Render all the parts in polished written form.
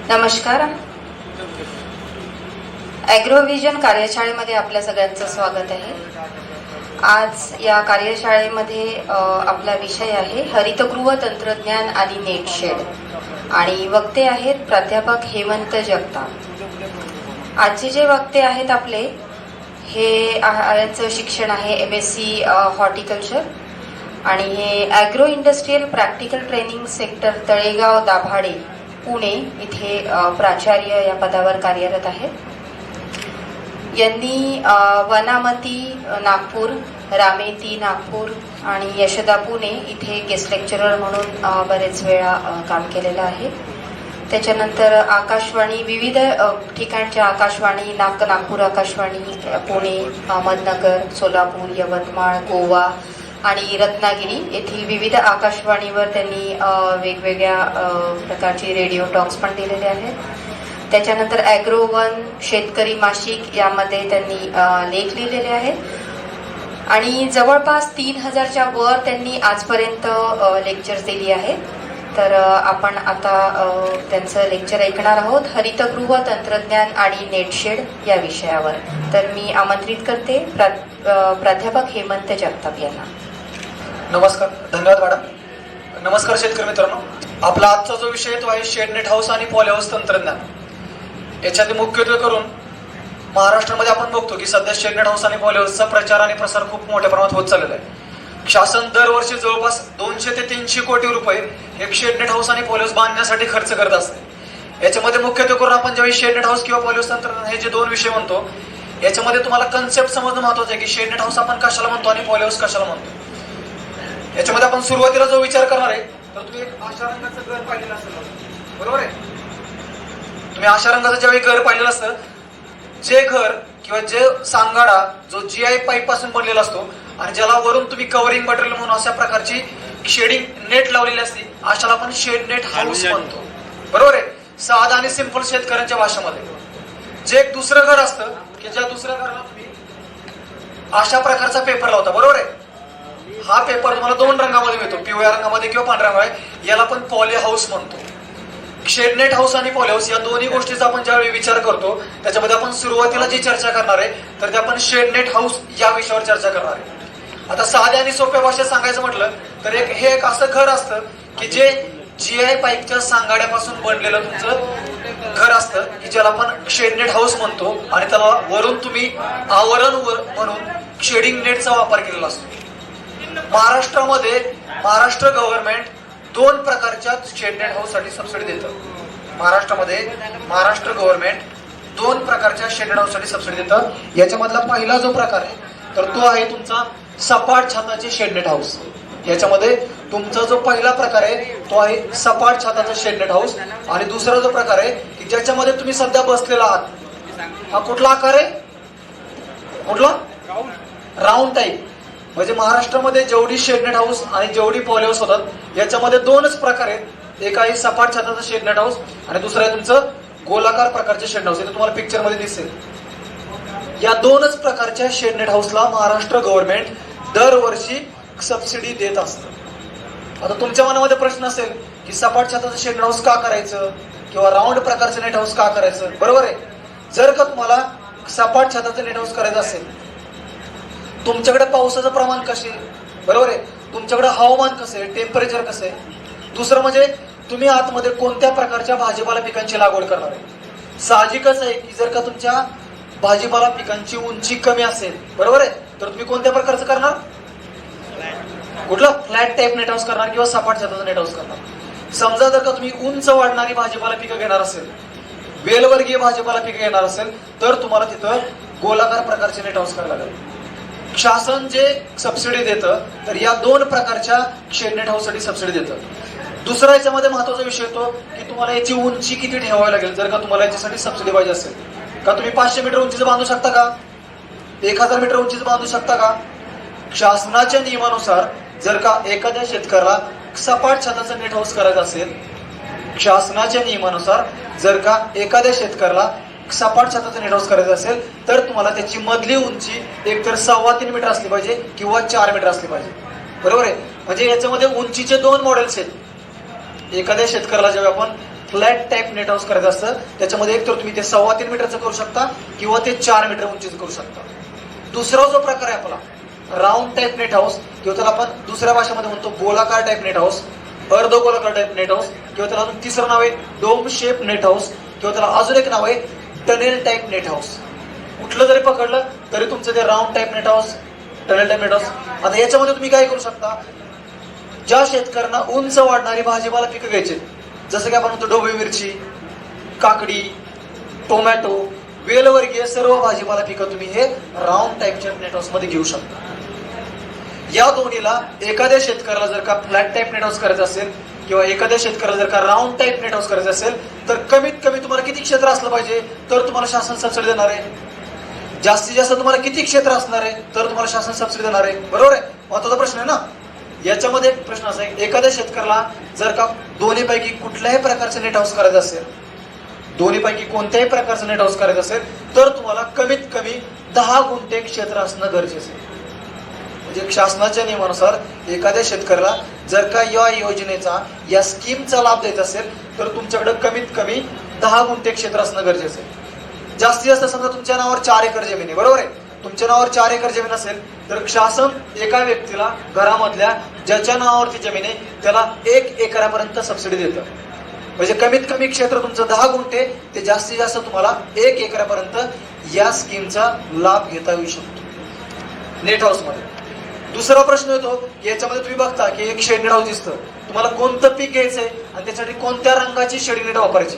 नमस्कार. ॲग्रोव्हिजन कार्यशाळेमध्ये आपल्या सगळ्यांचं स्वागत आहे. आज या कार्यशाळेमध्ये आपला विषय आहे हरितगृह तंत्रज्ञान आणि नेटशेड आणि वक्ते आहेत प्राध्यापक हेमंत जगताप. आजचे जे वक्ते आहेत आपले हे यांचं शिक्षण आहे MSc हॉर्टिकल्चर आणि हे agro industrial practical training sector Talegaon Dabhade Pune इथे प्राचार्य या पदावर कार्यरत आहेत. यांनी वनामती नागपूर, रामेती नागपूर आणि यशदा पुणे इथे गेस्ट लेक्चरर म्हणून बरेच वेळा काम केलेलं आहे. त्याच्यानंतर आकाशवाणी विविध ठिकाणच्या आकाशवाणी नागपूर आकाशवाणी, पुणे, अहमदनगर, सोलापूर, यवतमाळ, गोवा आणि रत्नागिरी येथील विविध आकाशवाणीवर त्यांनी वेगवेगळ्या प्रकारचे रेडिओ टॉक्स पण दिलेले आहेत. त्याच्यानंतर ॲग्रो वन शेतकरी मासिक यामध्ये त्यांनी लेख लिहिलेले आहेत आणि जवळपास 3000च्या वर त्यांनी आजपर्यंत लेक्चर्स दिली आहेत. तर आपण आता त्यांचं लेक्चर ऐकणार आहोत हरितगृह तंत्रज्ञान आणि नेटशेड या विषयावर. तर मी आमंत्रित करते प्राध्यापक हेमंत जगताप यांना. नमस्कार, धन्यवाद मॅडम. नमस्कार शेतकरी मित्रांनो. आपला आजचा जो विषय तो आहे शेड नेट हाऊस आणि पॉली हाऊस तंत्रज्ञान. याच्यात मुख्यत्वे करून महाराष्ट्रामध्ये आपण बघतो की सध्या शेड नेट हाऊस आणि पॉली हाऊसचा प्रचार आणि प्रसार खूप मोठ्या प्रमाणात होत चाललेला आहे. शासन दरवर्षी जवळपास 200 ते 300 कोटी रुपये एक शेड नेट हाऊस आणि पॉली हाऊस बांधण्यासाठी खर्च करत असते. याच्यामध्ये मुख्यत्वे करून आपण ज्यावेळी शेड नेट हाऊस किंवा पॉली हाऊस तंत्रज्ञान हे जे दोन विषय म्हणतो याच्यामध्ये तुम्हाला कन्सेप्ट समजणं महत्वाचं आहे की शेड नेट हाऊस आपण कशाला म्हणतो आणि पॉली हाऊस कशाला म्हणतो. याच्यामध्ये आपण सुरुवातीला जो विचार करणार आहे तर तुम्ही एक आशा रंगाचं घर पाहिलेलं असेल, बरोबर आहे. तुम्ही आशा रंगाचं ज्यावेळी घर पाहिलेलं असतं, जे घर किंवा जे सांगाडा जो GI पाईप पासून बनलेला असतो आणि ज्याला वरून तुम्ही कव्हरिंग मटेरियल म्हणून अशा प्रकारची शेडिंग नेट लावलेली असते, अशाला आपण शेड नेट हाऊस म्हणतो, बरोबर आहे. साधा आणि सिंपल शेतकऱ्यांच्या भाषेमध्ये. जे एक दुसरं घर असतं की ज्या दुसऱ्या घराला तुम्ही अशा प्रकारचा पेपर लावता, बरोबर आहे. हा पेपर तुम्हाला दोन रंगामध्ये मिळतो, पिवळ्या रंगामध्ये किंवा पांढऱ्या रंगामध्ये. याला आपण पॉली हाऊस म्हणतो. शेड नेट हाऊस आणि पॉली हाऊस या दोन्ही गोष्टीचा आपण ज्यावेळी विचार करतो त्याच्यामध्ये आपण सुरुवातीला जी चर्चा करणार आहे तर ते आपण शेड नेट हाऊस या विषयावर चर्चा करणार आहे. आता साध्या आणि सोप्या भाषेत सांगायचं म्हटलं तर हे एक असं घर असतं की जे GI पाईपच्या सांगाड्यापासून बनलेलं तुमचं घर असतं की ज्याला आपण शेड नेट हाऊस म्हणतो आणि त्याला वरून तुम्ही आवरण म्हणून शेडिंग नेटचा वापर केलेला असतो. महाराष्ट्र गव्हर्नमेंट दोन प्रकारच्या शेड नेट हाऊस साठी सबसिडी देतं. महाराष्ट्र गव्हर्नमेंट दोन प्रकारच्या शेड नेट हाऊस साठी सबसिडी देतं. याच्यामधला पहिला जो प्रकार आहे तर तो आहे तुमचा सपाट छताचे शेड नेट हाऊस. याच्यामध्ये तुमचा जो पहिला प्रकार आहे तो आहे सपाट छताचा शेड नेट हाऊस आणि दुसरा जो प्रकार आहे की ज्याच्यामध्ये तुम्ही सध्या बसलेला आहात, हा कुठला आकार आहे? कुठला? Round type. म्हणजे महाराष्ट्रामध्ये जेवढी शेड नेट हाऊस आणि जेवढी पॉली हाऊस होतात याच्यामध्ये दोनच प्रकार आहेत. एक आहे सपाट छताचं शेड नेट हाऊस आणि दुसरं आहे तुमचं गोलाकार प्रकारचे शेड हाऊस. हे तुम्हाला पिक्चर मध्ये दिसेल. या दोनच प्रकारच्या शेड नेट हाऊसला महाराष्ट्र गव्हर्नमेंट दरवर्षी सबसिडी देत असतं. आता तुमच्या मनामध्ये प्रश्न असेल की सपाट छताचं शेड नेट हाऊस का करायचं किंवा राऊंड प्रकारचं नेट हाऊस का करायचं, बरोबर आहे. जर का तुम्हाला सपाट छताचं नेट हाऊस करायचं असेल, तुमच्याकडे पावसाचं प्रमाण कसे, बरोबर आहे, तुमच्याकडे हवामान कसं आहे, टेम्परेचर कसं आहे, दुसरं म्हणजे तुम्ही आतमध्ये कोणत्या प्रकारच्या भाजीपाला पिकांची लागवड करणार आहे. साहजिकच आहे की जर का तुमच्या भाजीपाला पिकांची उंची कमी असेल, बरोबर आहे, तर तुम्ही कोणत्या प्रकारचं करणार? कुठला? फ्लॅट टाईप नेट हाऊस करणार किंवा सपाट छताचं नेट हाऊस करणार. समजा जर का तुम्ही उंच वाढणारी भाजीपाला पिकं घेणार असेल, वेलवर्गीय भाजीपाला पिकं घेणार असेल तर तुम्हाला तिथं गोलाकार प्रकारचे नेट हाऊस करायला लागेल. शासन जे सबसिडी देतं तर या दोन प्रकारच्या शेड नेट हाऊस साठी सबसिडी देतं. दुसरा याच्यामध्ये महत्वाचा विषय येतो की तुम्हाला याची उंची किती ठेवावी लागेल. जर का तुम्हाला याच्यासाठी सबसिडी पाहिजे असेल का तुम्ही 500 मीटर उंचीचं बांधू शकता का? 1000 मीटर उंचीचं बांधू शकता का? शासनाच्या नियमानुसार जर का एखाद्या शेतकऱ्याला सपाट छताचं नेट हाऊस करायचं असेल, शासनाच्या नियमानुसार जर का एखाद्या शेतकऱ्याला सपाट छताचं नेट हाऊस करायचं असेल तर तुम्हाला त्याची मधली उंची एकतर 3.25 मीटर असली पाहिजे किंवा 4 मीटर असली पाहिजे, बरोबर आहे. म्हणजे याच्यामध्ये उंचीचे दोन मॉडेल्स आहेत. एखाद्या शेतकऱ्याला जेव्हा आपण फ्लॅट टाईप नेट हाऊस करायचं असतं. त्याच्यामध्ये एक तर तुम्ही ते 3.25 मीटरचं करू शकता किंवा ते 4 मीटर उंचीचं करू शकता. दुसरा जो प्रकार आहे आपला राऊंड टाईप नेट हाऊस किंवा त्याला आपण दुसऱ्या भाषेमध्ये म्हणतो गोलाकार टाईप नेट हाऊस, अर्धगोलाकार टाईप नेट हाऊस किंवा त्याला अजून तिसरं नाव आहे डोम शेप नेट हाऊस किंवा त्याला अजून एक नाव आहे टनेल टाईप नेट हाऊस. कुठलं जरी पकडलं तरी तुमचं ते round type net house, tunnel type net house. आता याच्यामध्ये तुम्ही काय करू शकता, ज्या शेतकऱ्यांना उंच वाढणारी भाजीपाला पिकं घ्यायचे जसं की आपण म्हणतो ढोबळी मिरची, काकडी, टोमॅटो, वेलवर्गीय सर्व भाजीपाला पिकं तुम्ही हे राऊंड टाईपच्या नेट हाऊस मध्ये घेऊ शकता. या दोन्हीला एखाद्या शेतकऱ्याला जर का फ्लॅट टाईप नेट हाऊस करायचं असेल किंवा एखाद्या शेतकऱ्याला जर का राऊंड टाईप नेट हाऊस करायचं असेल तर कमीत कमी तुम्हाला किती क्षेत्र असलं पाहिजे तर तुम्हाला शासन सबसिडी देणार आहे. जास्तीत जास्त तुम्हाला किती क्षेत्र असणार आहे तर तुम्हाला शासन सबसिडी देणार आहे. बरोबर आहे, महत्वाचा प्रश्न आहे ना. याच्यामध्ये एक प्रश्न असा आहे, एखाद्या शेतकऱ्याला जर का दोन्हीपैकी कुठल्याही प्रकारचं नेट हाऊस करायचं असेल, दोन्हीपैकी कोणत्याही प्रकारचं नेट हाऊस करायचं असेल तर तुम्हाला कमीत कमी 10 गुंठे क्षेत्र असणं गरजेचं आहे. म्हणजे शासनाच्या नियमानुसार एखाद्या शेतकऱ्याला जर का या योजनेचा या स्कीमचा लाभ द्यायचा असेल तर तुमच्याकडे कमीत कमी 10 गुंठे क्षेत्र असणं गरजेचं आहे. जास्तीत जास्त समजा तुमच्या नावावर 4 एकर जमीन आहे, बरोबर आहे. तुमच्या नावावर 4 एकर जमीन असेल तर शासन एका व्यक्तीला घरामधल्या ज्याच्या नावावरती जमीन आहे त्याला 1 एकरापर्यंत सबसिडी देतं. म्हणजे कमीत कमी क्षेत्र तुमचं 10 गुंठे ते जास्तीत जास्त तुम्हाला 1 एकरापर्यंत या स्कीमचा लाभ घेता येऊ शकतो नेट हाऊस मध्ये. दुसरा प्रश्न येतो की याच्यामध्ये तुम्ही बघता की एक शेड नेट हाऊस दिसतं, तुम्हाला कोणतं पीक घ्यायचंय आणि त्यासाठी कोणत्या रंगाची शेड नेट वापरायची.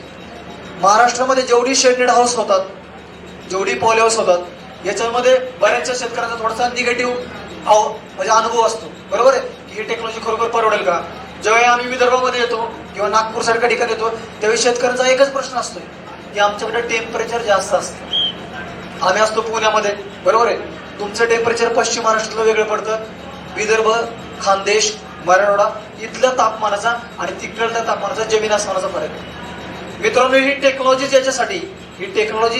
महाराष्ट्रामध्ये जेवढी शेड नेट हाऊस होतात, जेवढी पॉली हाऊस होतात, याच्यामध्ये बऱ्याचशा शेतकऱ्यांचा थोडासा निगेटिव्ह म्हणजे अनुभव असतो. बरोबर आहे की ही टेक्नॉलॉजी खरोखर परवडेल का. जेव्हा आम्ही विदर्भामध्ये येतो किंवा नागपूर सारख्या ठिकाणी येतो त्यावेळी शेतकऱ्यांचा एकच प्रश्न असतो की आमच्याकडे टेम्परेचर जास्त असतं. आम्ही असतो पुण्यामध्ये, बरोबर आहे. तुमचं टेम्परेचर पश्चिम महाराष्ट्रातलं वेगळं पडतं. विदर्भ, खानदेश, मराठवाडा इथल्या तापमानाचा आणि तिकडल्या तापमानाचा जमीन आसमानाचा फरक आहे. मित्रांनो, ही टेक्नॉलॉजी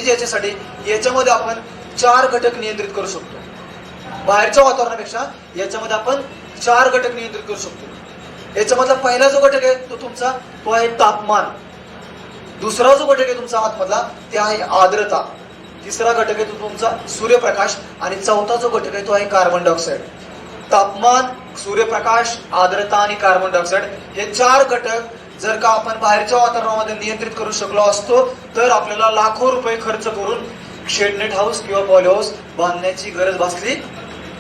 याच्यासाठी याच्यामध्ये आपण 4 घटक नियंत्रित करू शकतो. बाहेरच्या वातावरणापेक्षा याच्यामध्ये आपण 4 घटक नियंत्रित करू शकतो. याच्यामधला पहिला जो घटक आहे तो आहे तापमान. दुसरा जो घटक आहे तुमचा आतमधला ते आहे आर्द्रता. तिसरा घटक आहे तो तुमचा सूर्यप्रकाश आणि चौथा जो घटक आहे तो आहे कार्बन डायऑक्साईड. तापमान, सूर्यप्रकाश, आर्द्रता आणि कार्बन डायऑक्साईड हे 4 घटक जर का आपण बाहेरच्या वातावरणामध्ये नियंत्रित करू शकलो असतो तर आपल्याला लाखो रुपये खर्च करून शेड नेट हाऊस किंवा पॉली हाऊस बांधण्याची गरज भासली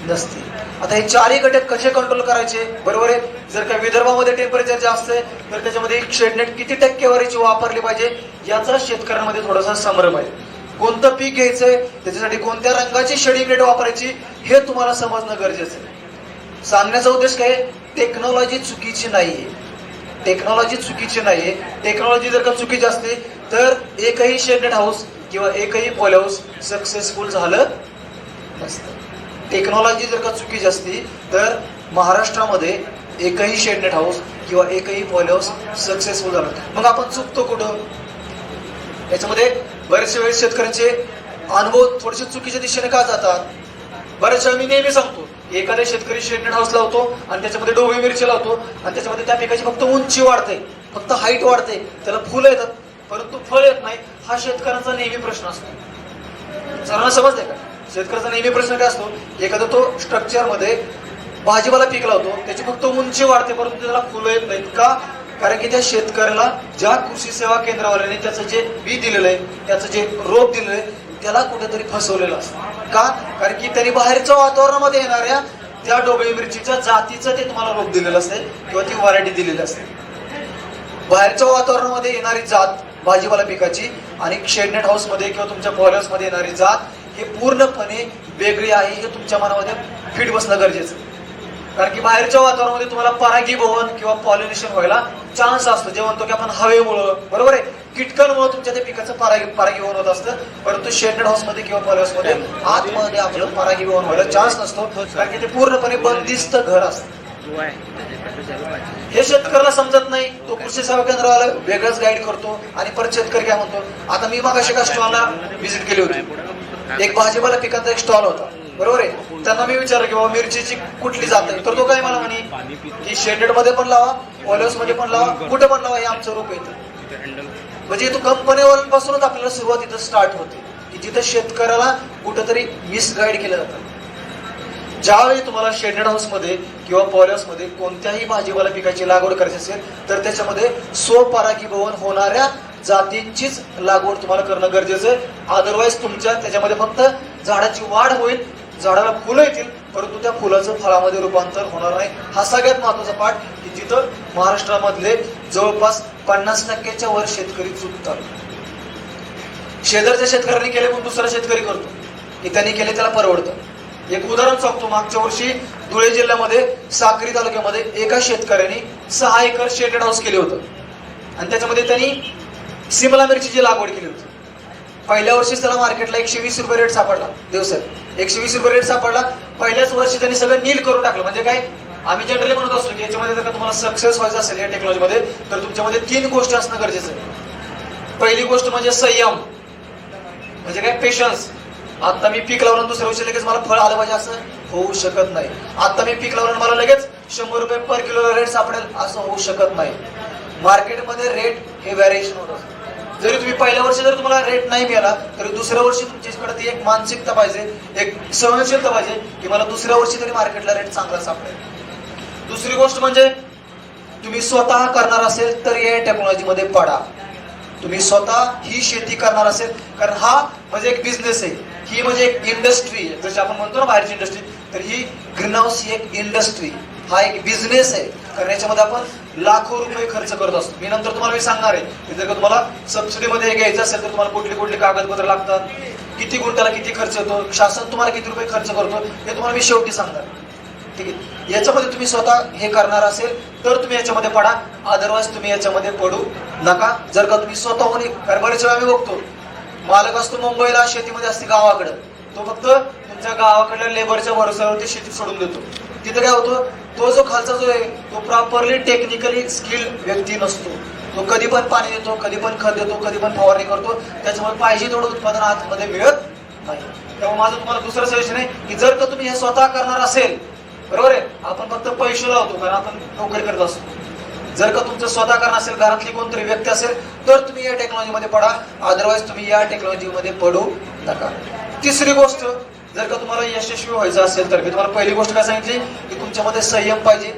नसती. आता हे 4ही घटक कसे कंट्रोल करायचे, बरोबर आहे. जर का विदर्भामध्ये टेम्परेचर जास्त आहे तर त्याच्यामध्ये शेड नेट किती टक्केवारीची वापरली पाहिजे याचा शेतकऱ्यांमध्ये थोडासा संभ्रम आहे. कोणतं पीक घ्यायचंय, त्याच्यासाठी कोणत्या रंगाची शेडिंग नेट वापरायची हे तुम्हाला समजणं गरजेचं आहे. सांगण्याचा उद्देश काय, टेक्नॉलॉजी चुकीची नाहीये. टेक्नॉलॉजी जर का चुकीची असते तर एकही शेड नेट हाऊस किंवा एकही पॉली हाऊस सक्सेसफुल झालं नसतं. टेक्नॉलॉजी जर का चुकीची असती तर महाराष्ट्रामध्ये एकही शेड नेट हाऊस किंवा एकही पॉली हाऊस सक्सेसफुल झालं. मग आपण चुकतो कुठं. याच्यामध्ये बरेचशे वेळेस शेतकऱ्यांचे अनुभव थोडेसे चुकीच्या दिशेने का जातात. बऱ्याच वेळा मी नेहमी सांगतो, एखाद्या शेतकरी शेड नेट हाऊस लावतो आणि त्याच्यामध्ये ढोबळी मिरची लावतो आणि त्याच्यामध्ये त्या पिकाची फक्त उंची वाढते, फक्त हाईट वाढते, त्याला फुलं येतात परंतु फळ येत नाही. हा शेतकऱ्यांचा नेहमी प्रश्न असतो. सर्वांना समजते का. शेतकऱ्याचा नेहमी प्रश्न काय असतो, एखादा तो स्ट्रक्चर मध्ये भाजीपाला पीक लावतो, त्याची फक्त उंची वाढते परंतु त्याला फुलं येत नाहीत का. कारण की त्या शेतकऱ्याला ज्या कृषी सेवा केंद्रावाल्याने त्याचं जे बी दिलेलं आहे, त्याचं जे रोप दिलेलं आहे त्याला कुठेतरी फसवलेलं असतं का. कारण की त्यांनी बाहेरच्या वातावरणामध्ये येणाऱ्या त्या ढोबळी मिरचीच्या जातीचं ते तुम्हाला रोप दिलेलं असते किंवा ती व्हरायटी दिलेली असते. बाहेरच्या वातावरणामध्ये येणारी जात भाजीपाला पिकाची आणि शेड नेट हाऊस मध्ये किंवा तुमच्या पॉली हाऊस मध्ये येणारी जात ही पूर्णपणे वेगळी आहे हे तुमच्या मनामध्ये फिट बसणं गरजेचं आहे. कारण की बाहेरच्या वातावरणामध्ये तुम्हाला परागीभवन किंवा पॉलिनेशन व्हायला चान्स असतो. जे म्हणतो की आपण हवेमुळं, बरोबर आहे, कीटकांमुळे तुमच्या त्या पिकाचं परागीभवन होत असतं. परंतु शेड नेट हाऊस मध्ये किंवा पॉली हाऊस मध्ये आतमध्ये आपलं परागीभवन व्हायला चान्स नसतो कारण की ते पूर्णपणे बंदिस्त घर असतं. हे शेतकऱ्याला समजत नाही. तो कृषी सेवा केंद्राला वेगळंच गाईड करतो आणि परत शेतकरी काय म्हणतो. आता मी मागाशी एका स्टॉलला व्हिजिट केली होती. एक भाजीपाला पिकांचा एक स्टॉल होता, बरोबर आहे. त्यांना मी विचारलं की बाबा मिरचीची कुठली जात आहे तर तो काय मला म्हणे की शेड नेट मध्ये पण लावा, पॉली हाऊस मध्ये पण लावा, कुठे पण लावा, हे आमचं रोप येतं. म्हणजे तो कंपनीपासूनच आपल्याला सुरुवात इथं स्टार्ट होते की जिथं शेतकऱ्याला कुठंतरी मिसगाईड केलं जातं. ज्यावेळी तुम्हाला शेडेड हाऊस मध्ये किंवा पॉलिहाऊस मध्ये कोणत्याही भाजीपाला पिकाची लागवड करायची असेल तर त्याच्यामध्ये स्वपरागीभवन होणाऱ्या जातींचीच लागवड तुम्हाला करणं गरजेचं आहे. अदरवाईज तुमच्या त्याच्यामध्ये फक्त झाडाची वाढ होईल, झाडाला फुलं येतील, परंतु त्या फुलाचं फळामध्ये रूपांतर होणार नाही. हा सगळ्यात महत्वाचा पाठ की जिथं महाराष्ट्रामधले जवळपास 50%च्या वर शेतकरी चुकतात. शेजारच्या शेतकऱ्यांनी केले पण दुसरा शेतकरी करतो की त्यांनी केले त्याला परवडतं. एक उदाहरण सांगतो. मागच्या वर्षी धुळे जिल्ह्यामध्ये साक्री तालुक्यामध्ये एका शेतकऱ्यांनी 6 एकर शेडेड हाऊस केले होतं आणि त्याच्यामध्ये त्यांनी सिमला मिरचीची लागवड केली होती. पहिल्या वर्षीच त्याला मार्केटला 120 रुपये रेट सापडला. दिवसात 120 रुपये रेट सापडला. पहिल्याच वर्षी त्यांनी सगळं नील करून टाकलं. म्हणजे काय, आम्ही जनरली म्हणत असतो की याच्यामध्ये जर का तुम्हाला सक्सेस व्हायचं असेल या टेक्नॉलॉजीमध्ये तर तुमच्यामध्ये 3 गोष्टी असणं गरजेचं आहे. पहिली गोष्ट म्हणजे संयम, म्हणजे काय, पेशन्स. आता मी पीक लावून दुसऱ्या वर्षी लगेच मला फळ आलं पाहिजे असं होऊ शकत नाही. आता मी पीक लावून मला लगेच 100 रुपये पर किलो रेट सापडेल असं होऊ शकत नाही. मार्केटमध्ये रेट हे व्हॅरिएशन होत असतं. जरी तुम्ही पहिल्या वर्षी जर तुम्हाला रेट नाही मिळाला तरी दुसऱ्या वर्षी तुमच्याकडे ती एक मानसिकता पाहिजे, एक सहनशीलता पाहिजे की मला दुसऱ्या वर्षी तरी मार्केटला रेट चांगला सापडेल. दुसरी गोष्ट म्हणजे तुम्ही स्वतः करणार असेल तर या टेक्नॉलॉजीमध्ये पडा. तुम्ही स्वतः ही शेती करणार असेल, कारण हा म्हणजे एक बिझनेस आहे, ही म्हणजे एक इंडस्ट्री आहे. जशी आपण म्हणतो ना बाहेरची इंडस्ट्री, तर ही ग्रीन हाऊस ही एक इंडस्ट्री, हा एक बिझनेस आहे. कारण याच्यामध्ये आपण लाखो रुपये खर्च करत असतो. मी नंतर तुम्हाला सांगणार आहे की जर का तुम्हाला सबसिडीमध्ये घ्यायचं असेल तर तुम्हाला कुठली कुठली कागदपत्र लागतात, किती गुंठ्याला किती खर्च येतो, शासन तुम्हाला किती रुपये खर्च करतो हे तुम्हाला मी शेवटी सांगणार. ठीक आहे, याच्यामध्ये तुम्ही स्वतः हे करणार असेल तर तुम्ही याच्यामध्ये पडा, अदरवाईज तुम्ही याच्यामध्ये पडू नका. जर का तुम्ही स्वतःहून, कारण बरेच वेळा आम्ही बघतो मालक असतो मुंबईला, शेतीमध्ये असते गावाकडं, तो फक्त तुमच्या गावाकडल्या लेबरच्या भरोश्यावरती शेती सोडून देतो. तिथं काय होतं, तो जो खालचा जो आहे तो प्रॉपरली टेक्निकली स्किल व्यक्ती नसतो. तो कधी पण पाणी देतो, कधी पण खत देतो, कधी पण फवारणी करतो, त्याच्यामुळे पाहिजे तेवढं उत्पादन आतमध्ये मिळत नाही. त्यामुळे माझं तुम्हाला दुसरं सजेशन आहे की जर का तुम्ही हे स्वतः करणार असेल, बरोबर आहे, आपण फक्त पैसे लावतो कारण आपण नोकरी करत असतो. जर का तुमचं स्वतः करणं असेल, घरातली कोणतरी व्यक्ती असेल तर तुम्ही या टेक्नॉलॉजीमध्ये पडा, अदरवाईज तुम्ही या टेक्नॉलॉजीमध्ये पडू नका. तिसरी गोष्ट, जर का तुम्हाला यशस्वी व्हायचं असेल तर मी तुम्हाला पहिली गोष्ट काय सांगितली की तुमच्यामध्ये संयम पाहिजे.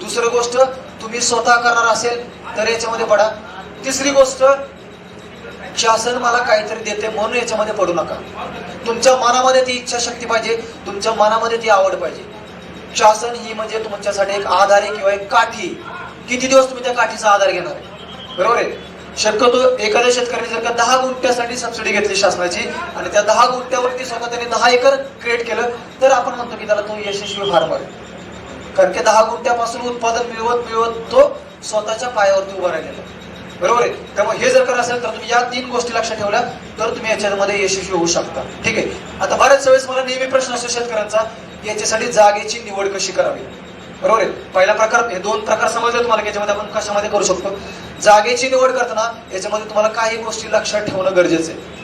दुसरी गोष्ट, तुम्ही स्वतः करणार असेल तर याच्यामध्ये पडा. तिसरी गोष्ट, शासन मला काहीतरी देते म्हणून याच्यामध्ये पडू नका. तुमच्या मनामध्ये ती इच्छाशक्ती पाहिजे, तुमच्या मनामध्ये ती आवड पाहिजे. शासन ही म्हणजे तुमच्यासाठी एक आधार आहे किंवा एक काठी. किती दिवस तुम्ही त्या काठीचा आधार घेणार आहे, बरोबर आहे. शक्यतो एखाद्या शेतकऱ्याने जर का 10 गुंठ्यासाठी सबसिडी घेतली शासनाची आणि त्या 10 गुंठ्यावरती स्वतः त्याने 10 एकर क्रिएट केलं तर आपण म्हणतो की त्याला तो यशस्वी फार्मर आहे. कारण की 10 गुंठ्यापासून उत्पादन मिळवत मिळवत तो स्वतःच्या पायावरती उभा राहिलेला, बरोबर आहे. त्यामुळे हे जर करत असेल तर तुम्ही या 3 गोष्टी लक्षात ठेवल्या तर तुम्ही याच्यामध्ये यशस्वी होऊ शकता. ठीक आहे. आता बऱ्याच वेळेस मला नेहमी प्रश्न असतो शेतकऱ्यांचा, याच्यासाठी जागेची निवड कशी करावी, बरोबर आहे. पहिला प्रकार, हे 2 प्रकार समजले तुम्हाला की याच्यामध्ये आपण कशामध्ये करू शकतो. जागेची निवड करताना याच्यामध्ये तुम्हाला काही गोष्टी लक्षात ठेवणं गरजेचं आहे.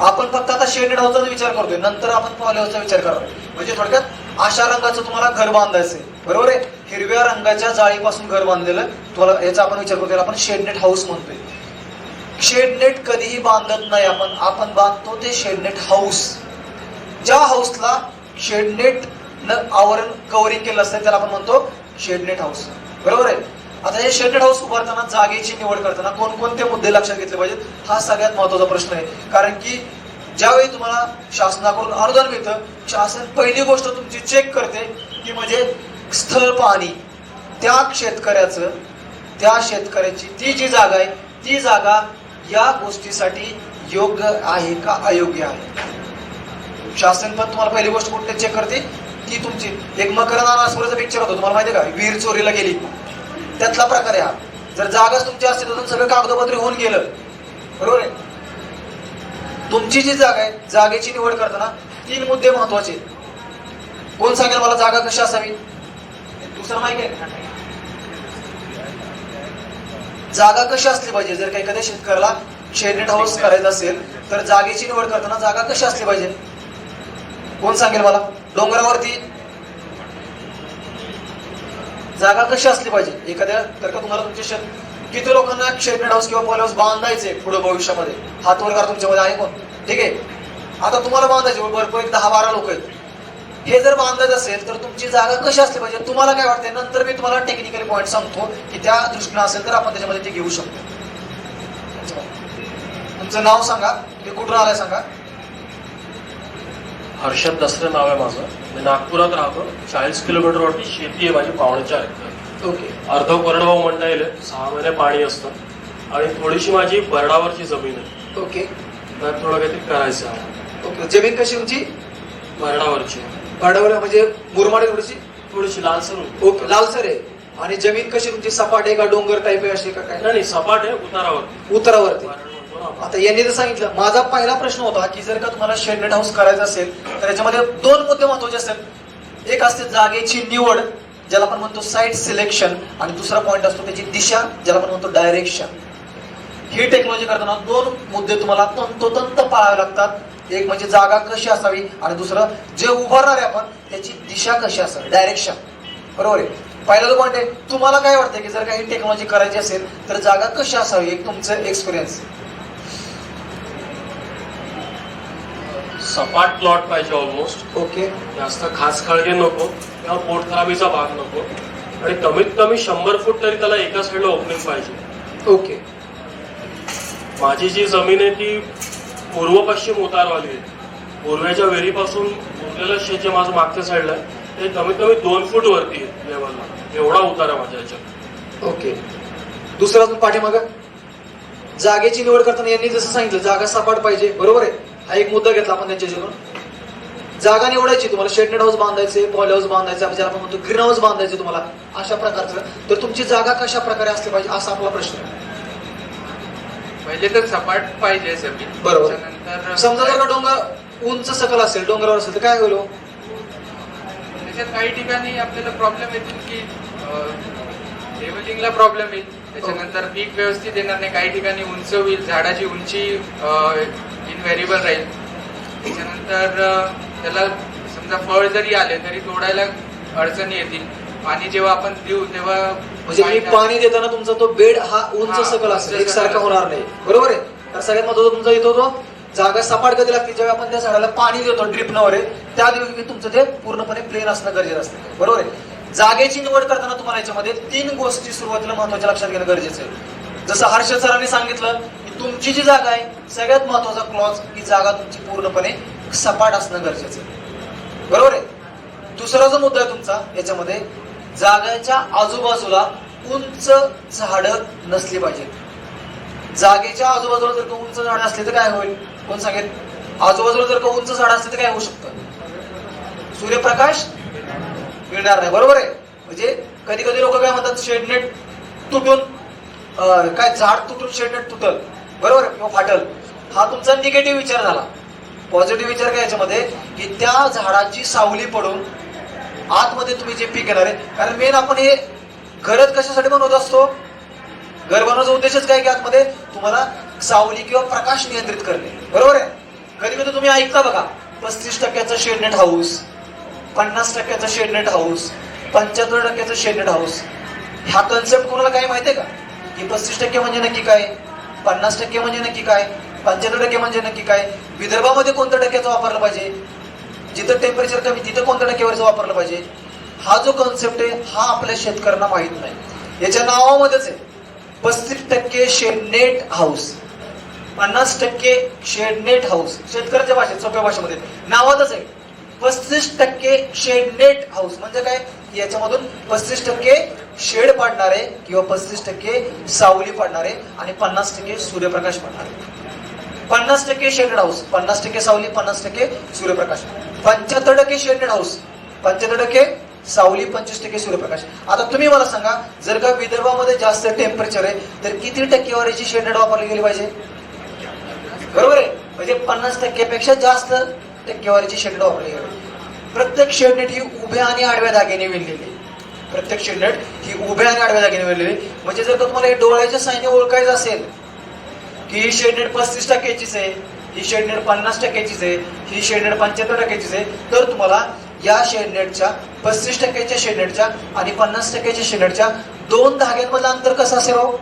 आपण फक्त आता शेडेड हाऊसचा विचार करतोय, नंतर आपण पॉली हाऊसचा विचार करावा. म्हणजे थोडक्यात अशा रंगाचं तुम्हाला घर बांधायचंय, बरोबर आहे. हिरव्या रंगाच्या जाळीपासून घर बांधलेलं तुम्हाला, याचा आपण विचार करतोय, आपण शेडनेट हाऊस म्हणतोय. शेडनेट कधीही बांधत नाही आपण बांधतो ते शेडनेट हाऊस. ज्या हाऊसला शेडनेट आवरण कव्हरिंग केलं असतं त्याला आपण म्हणतो शेडनेट हाऊस, बरोबर आहे. आता हे शेडेड हाऊस उभारताना जागेची निवड करताना कोणकोणते मुद्दे लक्षात घेतले पाहिजेत हा सगळ्यात महत्वाचा प्रश्न आहे. कारण की ज्यावेळी तुम्हाला शासनाकडून अनुदान मिळतं, शासन पहिली गोष्ट तुमची चेक करते ती म्हणजे स्थळ पाहणी. त्या शेतकऱ्याची ती जी जागा आहे ती जागा या गोष्टीसाठी योग्य आहे का अयोग्य आहे. शासन पण तुम्हाला पहिली गोष्ट कुठे चेक करते ती तुमची. एक मकरंद अनासपुराचा पिक्चर होतो, तुम्हाला माहिती आहे का, विहीर चोरीला गेली, त्यातला प्रकार आहे हा. जर जागाच तुमची असते तर सगळं कागदोपत्री होऊन गेलं, बरोबर आहे. तुमची जी जागा आहे, जागेची निवड करताना 3 मुद्दे महत्वाचे. कोण सांगेल मला जागा कशी असावी? दुसरं माहिती आहे, जागा कशी असली पाहिजे. जर का एखाद्या शेतकऱ्याला शेडेड हाऊस करायचं असेल तर जागेची निवड करताना जागा कशी असली पाहिजे, कोण सांगेल मला? डोंगरावरती जागा कशी असली पाहिजे. एखाद्या जर का तुम्हाला तुमचे किती लोकांना शेडनेट हाऊस किंवा पॉली हाऊस बांधायचे पुढे भविष्यामध्ये? हात वर करा तुमच्यामध्ये आहे कोण? ठीक आहे, आता तुम्हाला बांधायचे भरपूर 10-12 लोक आहेत. हे जर बांधायचं असेल तर तुमची जागा कशी असली पाहिजे? तुम्हाला काय वाटते? नंतर मी तुम्हाला टेक्निकली पॉईंट सांगतो की त्या दृष्टीने असेल तर आपण त्याच्यामध्ये ते घेऊ शकतो. तुमचं नाव सांगा, ते कुठून आलाय सांगा. हर्षद दसरे नाव आहे माझं. मी नागपुरात राहतो. 40 किलोमीटरवरती शेती आहे माझी, 4.5 एकर. ओके अर्ध कोरडवाहू म्हणता येईल. 6 महिने पाणी असतं आणि थोडीशी माझी बरडावरची जमीन आहे. ओके त्यात थोडं काहीतरी करायचं आहे. ओके. जमीन कशी तुमची? बरडावरची. भाडावर म्हणजे मुरमाडी थोडीशी? थोडीशी लालसर होती. ओके, लालसर आहे. आणि जमीन कशी तुमची? सपाट आहे का डोंगर टाईप आहे अशी का काय? नाही, सपाट आहे, उतारावरती. उतरावरती. बरड म्हणतो ना आपण. आता यांनी जर सांगितलं, माझा पहिला प्रश्न होता की जर का तुम्हाला शेडनेट हाऊस करायचं असेल तर याच्यामध्ये 2 मुद्दे महत्वाचे असतात. एक असते जागेची निवड, ज्याला आपण म्हणतो साईट सिलेक्शन, आणि दुसरा पॉईंट असतो त्याची दिशा, ज्याला आपण म्हणतो डायरेक्शन. ही टेक्नॉलॉजी करताना 2 मुद्दे तुम्हाला तंतोतंत पाळावे लागतात. एक म्हणजे जागा कशी असावी, आणि दुसरं जे उभारणार आहे आपण त्याची दिशा कशी असावी, डायरेक्शन. बरोबर आहे. पहिला जो पॉईंट आहे, तुम्हाला काय वाटतं की जर काही टेक्नॉलॉजी करायची असेल तर जागा कशी असावी, एक तुमचं एक्सपिरियन्स? सपाट प्लॉट पाहिजे ऑलमोस्ट. ओके जास्त खास खळगे नको किंवा पोटखराबीचा भाग नको, आणि कमीत कमी 100 फूट तरी त्याला एका साईडला ओपनिंग पाहिजे. ओके. माझी जी जमीन आहे ती पूर्व पश्चिम उतारवाली आहे. पूर्वेच्या वेरीपासून उरलेलं शेत जे माझं मागच्या साईडला आहे ते कमीत कमी 2 फूट वरती आहे लेवलला. एवढा उतार आहे माझ्या याच्यात. ओके. दुसरा अजून पाठीमाग जागेची निवड करताना यांनी जसं सांगितलं जागा सपाट पाहिजे, बरोबर आहे. हा एक मुद्दा घेतला आपण त्यांच्याकडून. जागा निवडायची, तुम्हाला शेडनेट हाऊस बांधायचे, पॉली हाऊस बांधायचे, ज्याला आपण म्हणतो ग्रीन हाऊस बांधायचे तुम्हाला अशा प्रकारचं, तर तुमची जागा कशा प्रकारे असली पाहिजे असा आपला प्रश्न आहे. पहिले तर सपाट पाहिजे जमीन. बरोबर. त्याच्यानंतर समजा जर का डोंगर उंच सकल असेल, डोंगरावर असेल तर काय होईल? त्याच्यात काही ठिकाणी आपल्याला प्रॉब्लेम येतील की लेवलिंगला प्रॉब्लेम येईल. त्याच्यानंतर पीक व्यवस्थित येणार नाही. काही ठिकाणी उंच होईल, झाडाची उंची इनव्हेरिएबल राहील. त्याच्यानंतर त्याला समजा फळ जरी आले तरी तोडायला अडचणी येतील. पाणी जेव्हा आपण देऊ तेव्हा म्हणजे मी पाणी देताना तुमचा तो बेड हा उंच सकल असेल, एकसारखा होणार नाही, बरोबर आहे. तर सगळ्यात महत्वाचा तुमचा येतो तो जागा सपाट कधी लागते, जेव्हा आपण त्या झाडाला पाणी देतो ड्रिप नवर त्या दिवशी तुमचं ते पूर्णपणे प्लेन असणं गरजेचं असतं, बरोबर आहे. जागेची निवड करताना तुम्हाला याच्यामध्ये 3 गोष्टी सुरुवातीला महत्वाच्या लक्षात घेणं गरजेचं आहे. जसं हर्षद सरांनी सांगितलं की तुमची जी जागा आहे सगळ्यात महत्वाचा क्लॉज की जागा तुमची पूर्णपणे सपाट असणं गरजेचं आहे, बरोबर आहे. दुसरा जो मुद्दा आहे तुमचा याच्यामध्ये, जागेच्या आजूबाजूला उंच झाडं नसली पाहिजेत. जागेच्या आजूबाजूला जर का उंच झाडं असली तर काय होईल? कोण सांगेल? आजूबाजूला जर का उंच झाडं असली तर काय होऊ शकतं? सूर्यप्रकाश मिळणार नाही, बरोबर आहे. म्हणजे कधी कधी लोक काय म्हणतात, शेडनेट तुटून काय झाड तुटून शेडनेट तुटल, बरोबर आहे, किंवा फाटल. हा तुमचा निगेटिव्ह विचार झाला. पॉझिटिव्ह विचार काय याच्यामध्ये की त्या झाडाची सावली पडून आतमध्ये तुम्ही जे पीक घेणार आहे. कारण मेन आपण हे घरच कशासाठी बनवत असतो? घर बनवण्याचा उद्देशच काय की आतमध्ये तुम्हाला सावली किंवा प्रकाश नियंत्रित करणे, बरोबर आहे. कधी कधी तुम्ही ऐकता बघा, 35% shade net house, 50% shade net house, 75% shade net house. हा कन्सेप्ट कोणाला काय माहितीये का की 35% म्हणजे नक्की काय, 50% म्हणजे नक्की काय, 75% म्हणजे नक्की काय? विदर्भामध्ये कोणत्या टक्क्याचा वापरला पाहिजे, जिथं टेम्परेचर कमी तिथं कोणत्या टक्क्यावरचं वापरलं पाहिजे? हा जो कन्सेप्ट आहे हा आपल्या शेतकऱ्यांना माहित नाही. याच्या नावामध्येच आहे 35% शेडनेट हाऊस, 50% शेडनेट हाऊस. शेतकऱ्याच्या भाषेत, सोप्या भाषेमध्ये नावातच आहे 35% शेडनेट हाऊस. म्हणजे काय? याच्यामधून 35% शेड पाडणारे किंवा 35% सावली पाडणारे आणि 50% सूर्यप्रकाश पाडणारे. 50% शेडेड हाऊस, 50% सावली, 50% सूर्यप्रकाश. 75% शेडेड हाऊस, 75% सावली, 25% सूर्यप्रकाश. आता तुम्ही मला सांगा, जर का विदर्भामध्ये जास्त टेम्परेचर आहे तर किती टक्केवारीची शेडेड वापरली गेली पाहिजे? बरोबर आहे. म्हणजे 50% पेक्षा जास्त टक्केवारीची शेडेड वापरली गेली. प्रत्येक शेडनेट ही उभ्या आणि आडव्या धाग्याने विणलेली. प्रत्येक शेडनेट ही उभ्या आणि आडव्या धाग्याने विणलेली. म्हणजे जर का तुम्हाला हे डोळ्याच्या साईने ओळखायचं असेल की ही शेडनेट 35%चीच आहे, ही शेडनेट 50%चीच आहे, ही शेडनेट 75%चीच आहे, तर तुम्हाला या शेडनेटच्या 35%च्या शेडनेटच्या आणि 50%च्या शेडनेटच्या 2 धाग्यांमधलं अंतर कसं असेल हो?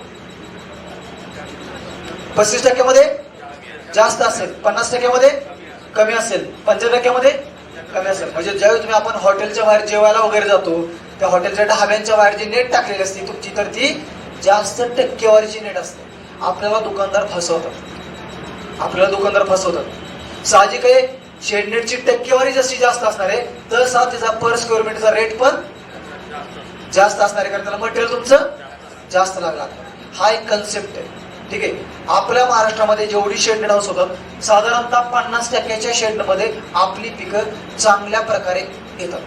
35% जास्त असेल, 50% कमी असेल, 50% कमी असेल. म्हणजे ज्यावेळी तुम्ही आपण हॉटेलच्या बाहेर जेवायला वगैरे जातो, त्या हॉटेलच्या ढाब्यांच्या बाहेर जी नेट टाकलेली असते तुमची, तर ती जास्त टक्केवारीची नेट असते. आपल्याला दुकानदार फसवतात. साहजिक आहे, शेडनेटची टक्केवारी जशी जास्त असणार आहे तसा त्याचा पर स्क्वेअर मीटरचा रेट पण जास्त असणार आहे, कारण त्याला मटेरियल तुमचं जास्त लागणार. हा एक कन्सेप्ट आहे. ठीक आहे. आपल्या महाराष्ट्रामध्ये जेवढी शेडनेट हाऊस होतात साधारणतः 50% शेडमध्ये आपली पिकं चांगल्या प्रकारे येतात.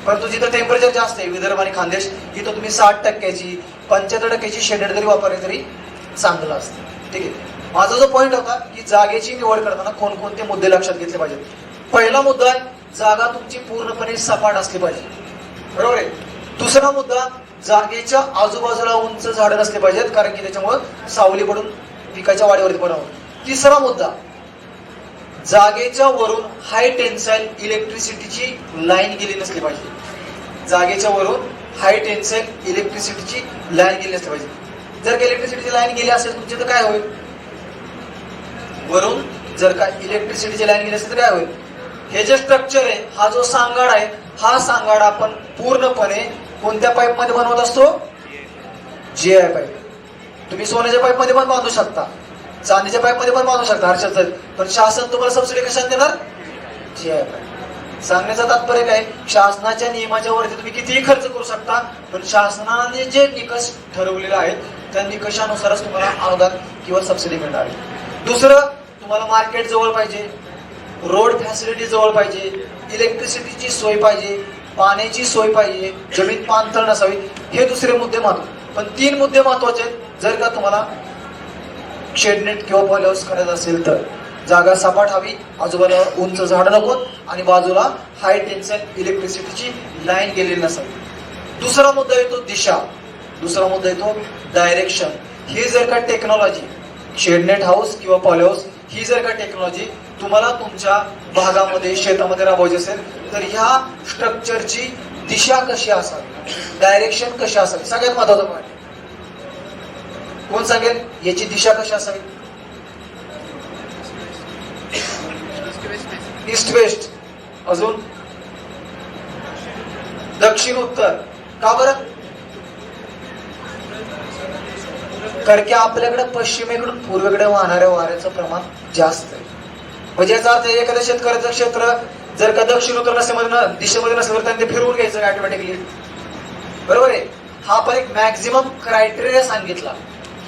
परंतु जिथं टेम्परेचर जास्त आहे, विदर्भ आणि खानदेश, तिथं तुम्ही 60%, 75% शेडनेट जरी वापरले तरी चांगलं असतं. ठीक आहे. माझा जो पॉईंट होता की जागेची निवड करताना कोणकोणते मुद्दे लक्षात घेतले पाहिजेत. पहिला मुद्दा आहे, जागा तुमची पूर्णपणे सपाट असली पाहिजे. बरोबर आहे. दुसरा मुद्दा, जागेच्या आजूबाजूला उंच झाडं नसले पाहिजेत, कारण की त्याच्यामुळे सावली पडून पिकाच्या वाढीवरती परिणाम होतो. तिसरा मुद्दा, जागेच्या वरून हाय टेन्साईल इलेक्ट्रिसिटीची लाईन गेली नसली पाहिजे. जागेच्या वरून हाय टेन्साईल इलेक्ट्रिसिटीची लाईन गेली नसली पाहिजे. जर का इलेक्ट्रिसिटीची लाईन गेली असेल तुमची तर काय होईल, वरून जर का इलेक्ट्रिसिटीची लाईन गेली असेल तर काय होईल, हे जे स्ट्रक्चर आहे, हा जो सांगाड आहे, हा सांगाड आपण पूर्णपणे कोणत्या पाईप मध्ये बनवत असतो, GI पाईप. तुम्ही सोन्याच्या पाईप मध्ये पण बांधू शकता, चांदीच्या पाईप मध्ये पण बांधू शकता हर्षद, पण शासन तुम्हाला सबसिडी कशात देणार, GI पाईप. सांगण्याचा तात्पर्य काय, शासनाच्या नियमाच्या वरती तुम्ही कितीही खर्च करू शकता, पण शासनाने जे निकष ठरवलेले आहेत त्या निकषानुसारच तुम्हाला अनुदान किंवा सबसिडी मिळणार आहे. दुसरं, तुम्हाला मार्केट जवळ पाहिजे, रोड फॅसिलिटी जवळ पाहिजे, इलेक्ट्रिसिटीची सोय पाहिजे, पाण्याची सोय पाहिजे, जमीन पाणथळ नसावी. हे दुसरे मुद्दे महत्त्वाचे. पण 3 मुद्दे महत्वाचे आहेत. जर का तुम्हाला शेडनेट किंवा पॉली हाऊस करायचं असेल तर जागा सपाट हवी, आजूबाजूला उंच झाडं नकोत आणि बाजूला हाय टेन्शन इलेक्ट्रिसिटीची लाईन गेलेली नसावी. दुसरा मुद्दा येतो दिशा. दुसरा मुद्दा येतो डायरेक्शन. ही जर का टेक्नॉलॉजी, शेडनेट हाऊस किंवा पॉली हाऊस, ही जर का टेक्नॉलॉजी तुम्हाला तुमच्या भागामध्ये शेतामध्ये राबवायची असेल तर ह्या स्ट्रक्चरची दिशा कशी असावी, डायरेक्शन कशी असावी, सगळ्यात महत्वाचा पॉईंट. कोण सांगेल याची दिशा कशी असावी, ईस्ट वेस्ट, अजून दक्षिण उत्तर. का बरं, कारण की आपल्याकडे पश्चिमेकडून पूर्वेकडे वाहणाऱ्या वाऱ्याचं प्रमाण जास्त आहे. म्हणजे याचा अर्थ एखाद्या शेतकऱ्याचं क्षेत्र जर का दक्षिण उत्तर दिशेमध्ये नसेल तर त्यांनी ते फिरवून घ्यायचं ऑटोमॅटिकली. बरोबर आहे. हा पण एक मॅक्झिमम क्रायटेरिया सांगितला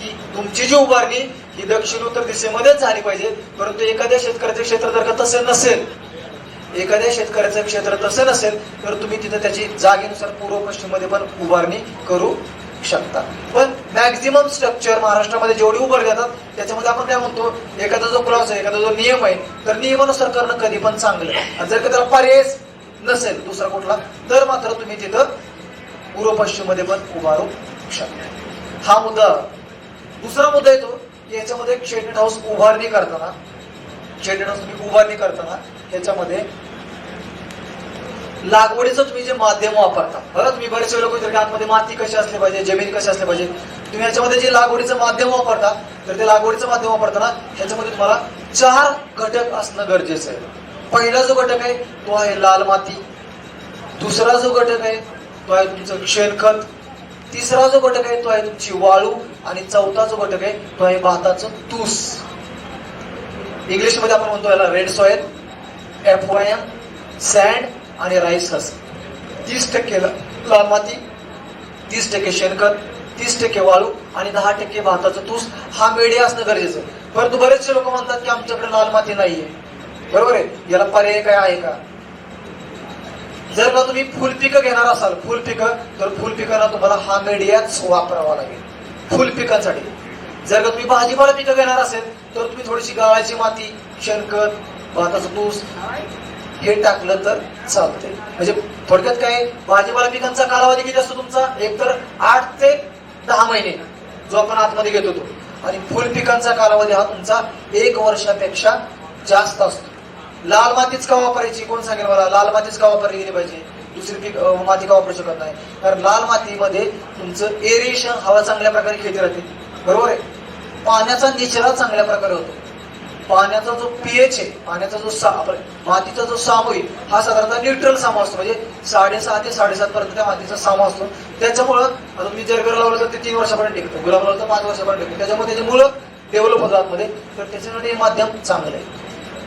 की तुमची जी उभारणी ही दक्षिण उत्तर दिशेमध्येच झाली पाहिजे. परंतु एखाद्या शेतकऱ्याचं क्षेत्र जर का तसं नसेल, एखाद्या शेतकऱ्याचं क्षेत्र तसं नसेल तर तुम्ही तिथे त्याची जागेनुसार पूर्व पश्चिम मध्ये पण उभारणी करू शकता. पण मॅक्झिमम स्ट्रक्चर महाराष्ट्रामध्ये जेवढी उभारली जातात त्याच्यामध्ये आपण काय म्हणतो, एखादा जो क्लॉज आहे, एखादा जो नियम आहे, तर नियमानुसार करणं कधी पण चांगलं. आणि जर का त्याला पर्याय नसेल दुसरा कुठला तर मात्र तुम्ही तिथं पूर्व पश्चिम मध्ये पण उभारू शकता. हा मुद्दा. दुसरा मुद्दा येतो की याच्यामध्ये शेडनेट हाऊस उभारणी करताना, शेडनेट हाऊस तुम्ही उभारणी करताना त्याच्यामध्ये लागवडीचं तुम्ही जे माध्यम वापरता, बघा तुम्ही बरेचसे लोक आतमध्ये माती कशी असली पाहिजे, जमीन कशी असली पाहिजे, तुम्ही याच्यामध्ये जे लागवडीचं माध्यम वापरता तर ते लागवडीचं माध्यम वापरताना ह्याच्यामध्ये तुम्हाला 4 घटक असणं गरजेचं आहे. पहिला जो घटक आहे तो आहे लाल माती, दुसरा जो घटक आहे तो आहे तुमचं शेणखत, तिसरा जो घटक आहे तो आहे तुमची वाळू आणि चौथा जो घटक आहे तो आहे भाताचं तूस. इंग्लिशमध्ये आपण म्हणतो याला रेड सॉइल, FYM, सँड आणि राईस हस्क. 30% लाल माती, 30% शेणखत, 30% वाळू आणि 10% भाताचं तूस हा मीडिया असणं गरजेचं. परंतु बरेचसे लोक म्हणतात की आमच्याकडे लाल माती नाहीये. बरोबर आहे. याला पर्याय काय आहे का, जर का तुम्ही फुलपिकं घेणार असाल, फुलपिकं, तर फुलपिकांना तुम्हाला हा मीडियाच वापरावा लागेल फुलपिकांसाठी. जर का तुम्ही भाजीपाला पिकं घेणार असेल तर तुम्ही थोडीशी गाळाची माती, शेणखत, भाताचं तूस हे टाकलं तर चालतंय. म्हणजे थोडक्यात काय, भाजीपाला पिकांचा कालावधी किती असतो तुमचा, एकतर 8 ते 10 महिने जो आपण आतमध्ये घेत होतो, आणि फुल पिकांचा कालावधी हा तुमचा 1 वर्षापेक्षा जास्त असतो. लाल मातीच का वापरायची, कोण सांगेल मला, लाल मातीच का वापरली गेली पाहिजे, दुसरी पीक माती का वापरू शकत नाही, कारण लाल मातीमध्ये तुमचं एरिएशन, हवा चांगल्या प्रकारे खेळती राहते. बरोबर आहे. पाण्याचा निचरा चांगल्या प्रकारे होतो. पाण्याचा जो पीएच आहे, पाण्याचा जो मातीचा जो साम आहे हा साधारणतः न्यूट्रल साम असतो, म्हणजे 6.5 ते 7.5 पर्यंत त्या मातीचा साम असतो. त्याच्यामुळं आता तुम्ही जरबेर लावलं तर ते 3 वर्षापर्यंत टिकतं, गुलाब लावलं तर 5 वर्षापर्यंत टिकतं. त्याच्यामुळे त्याची मुळं डेव्हलप होतात आतमध्ये, तर त्याच्यासाठी हे माध्यम चांगलं आहे.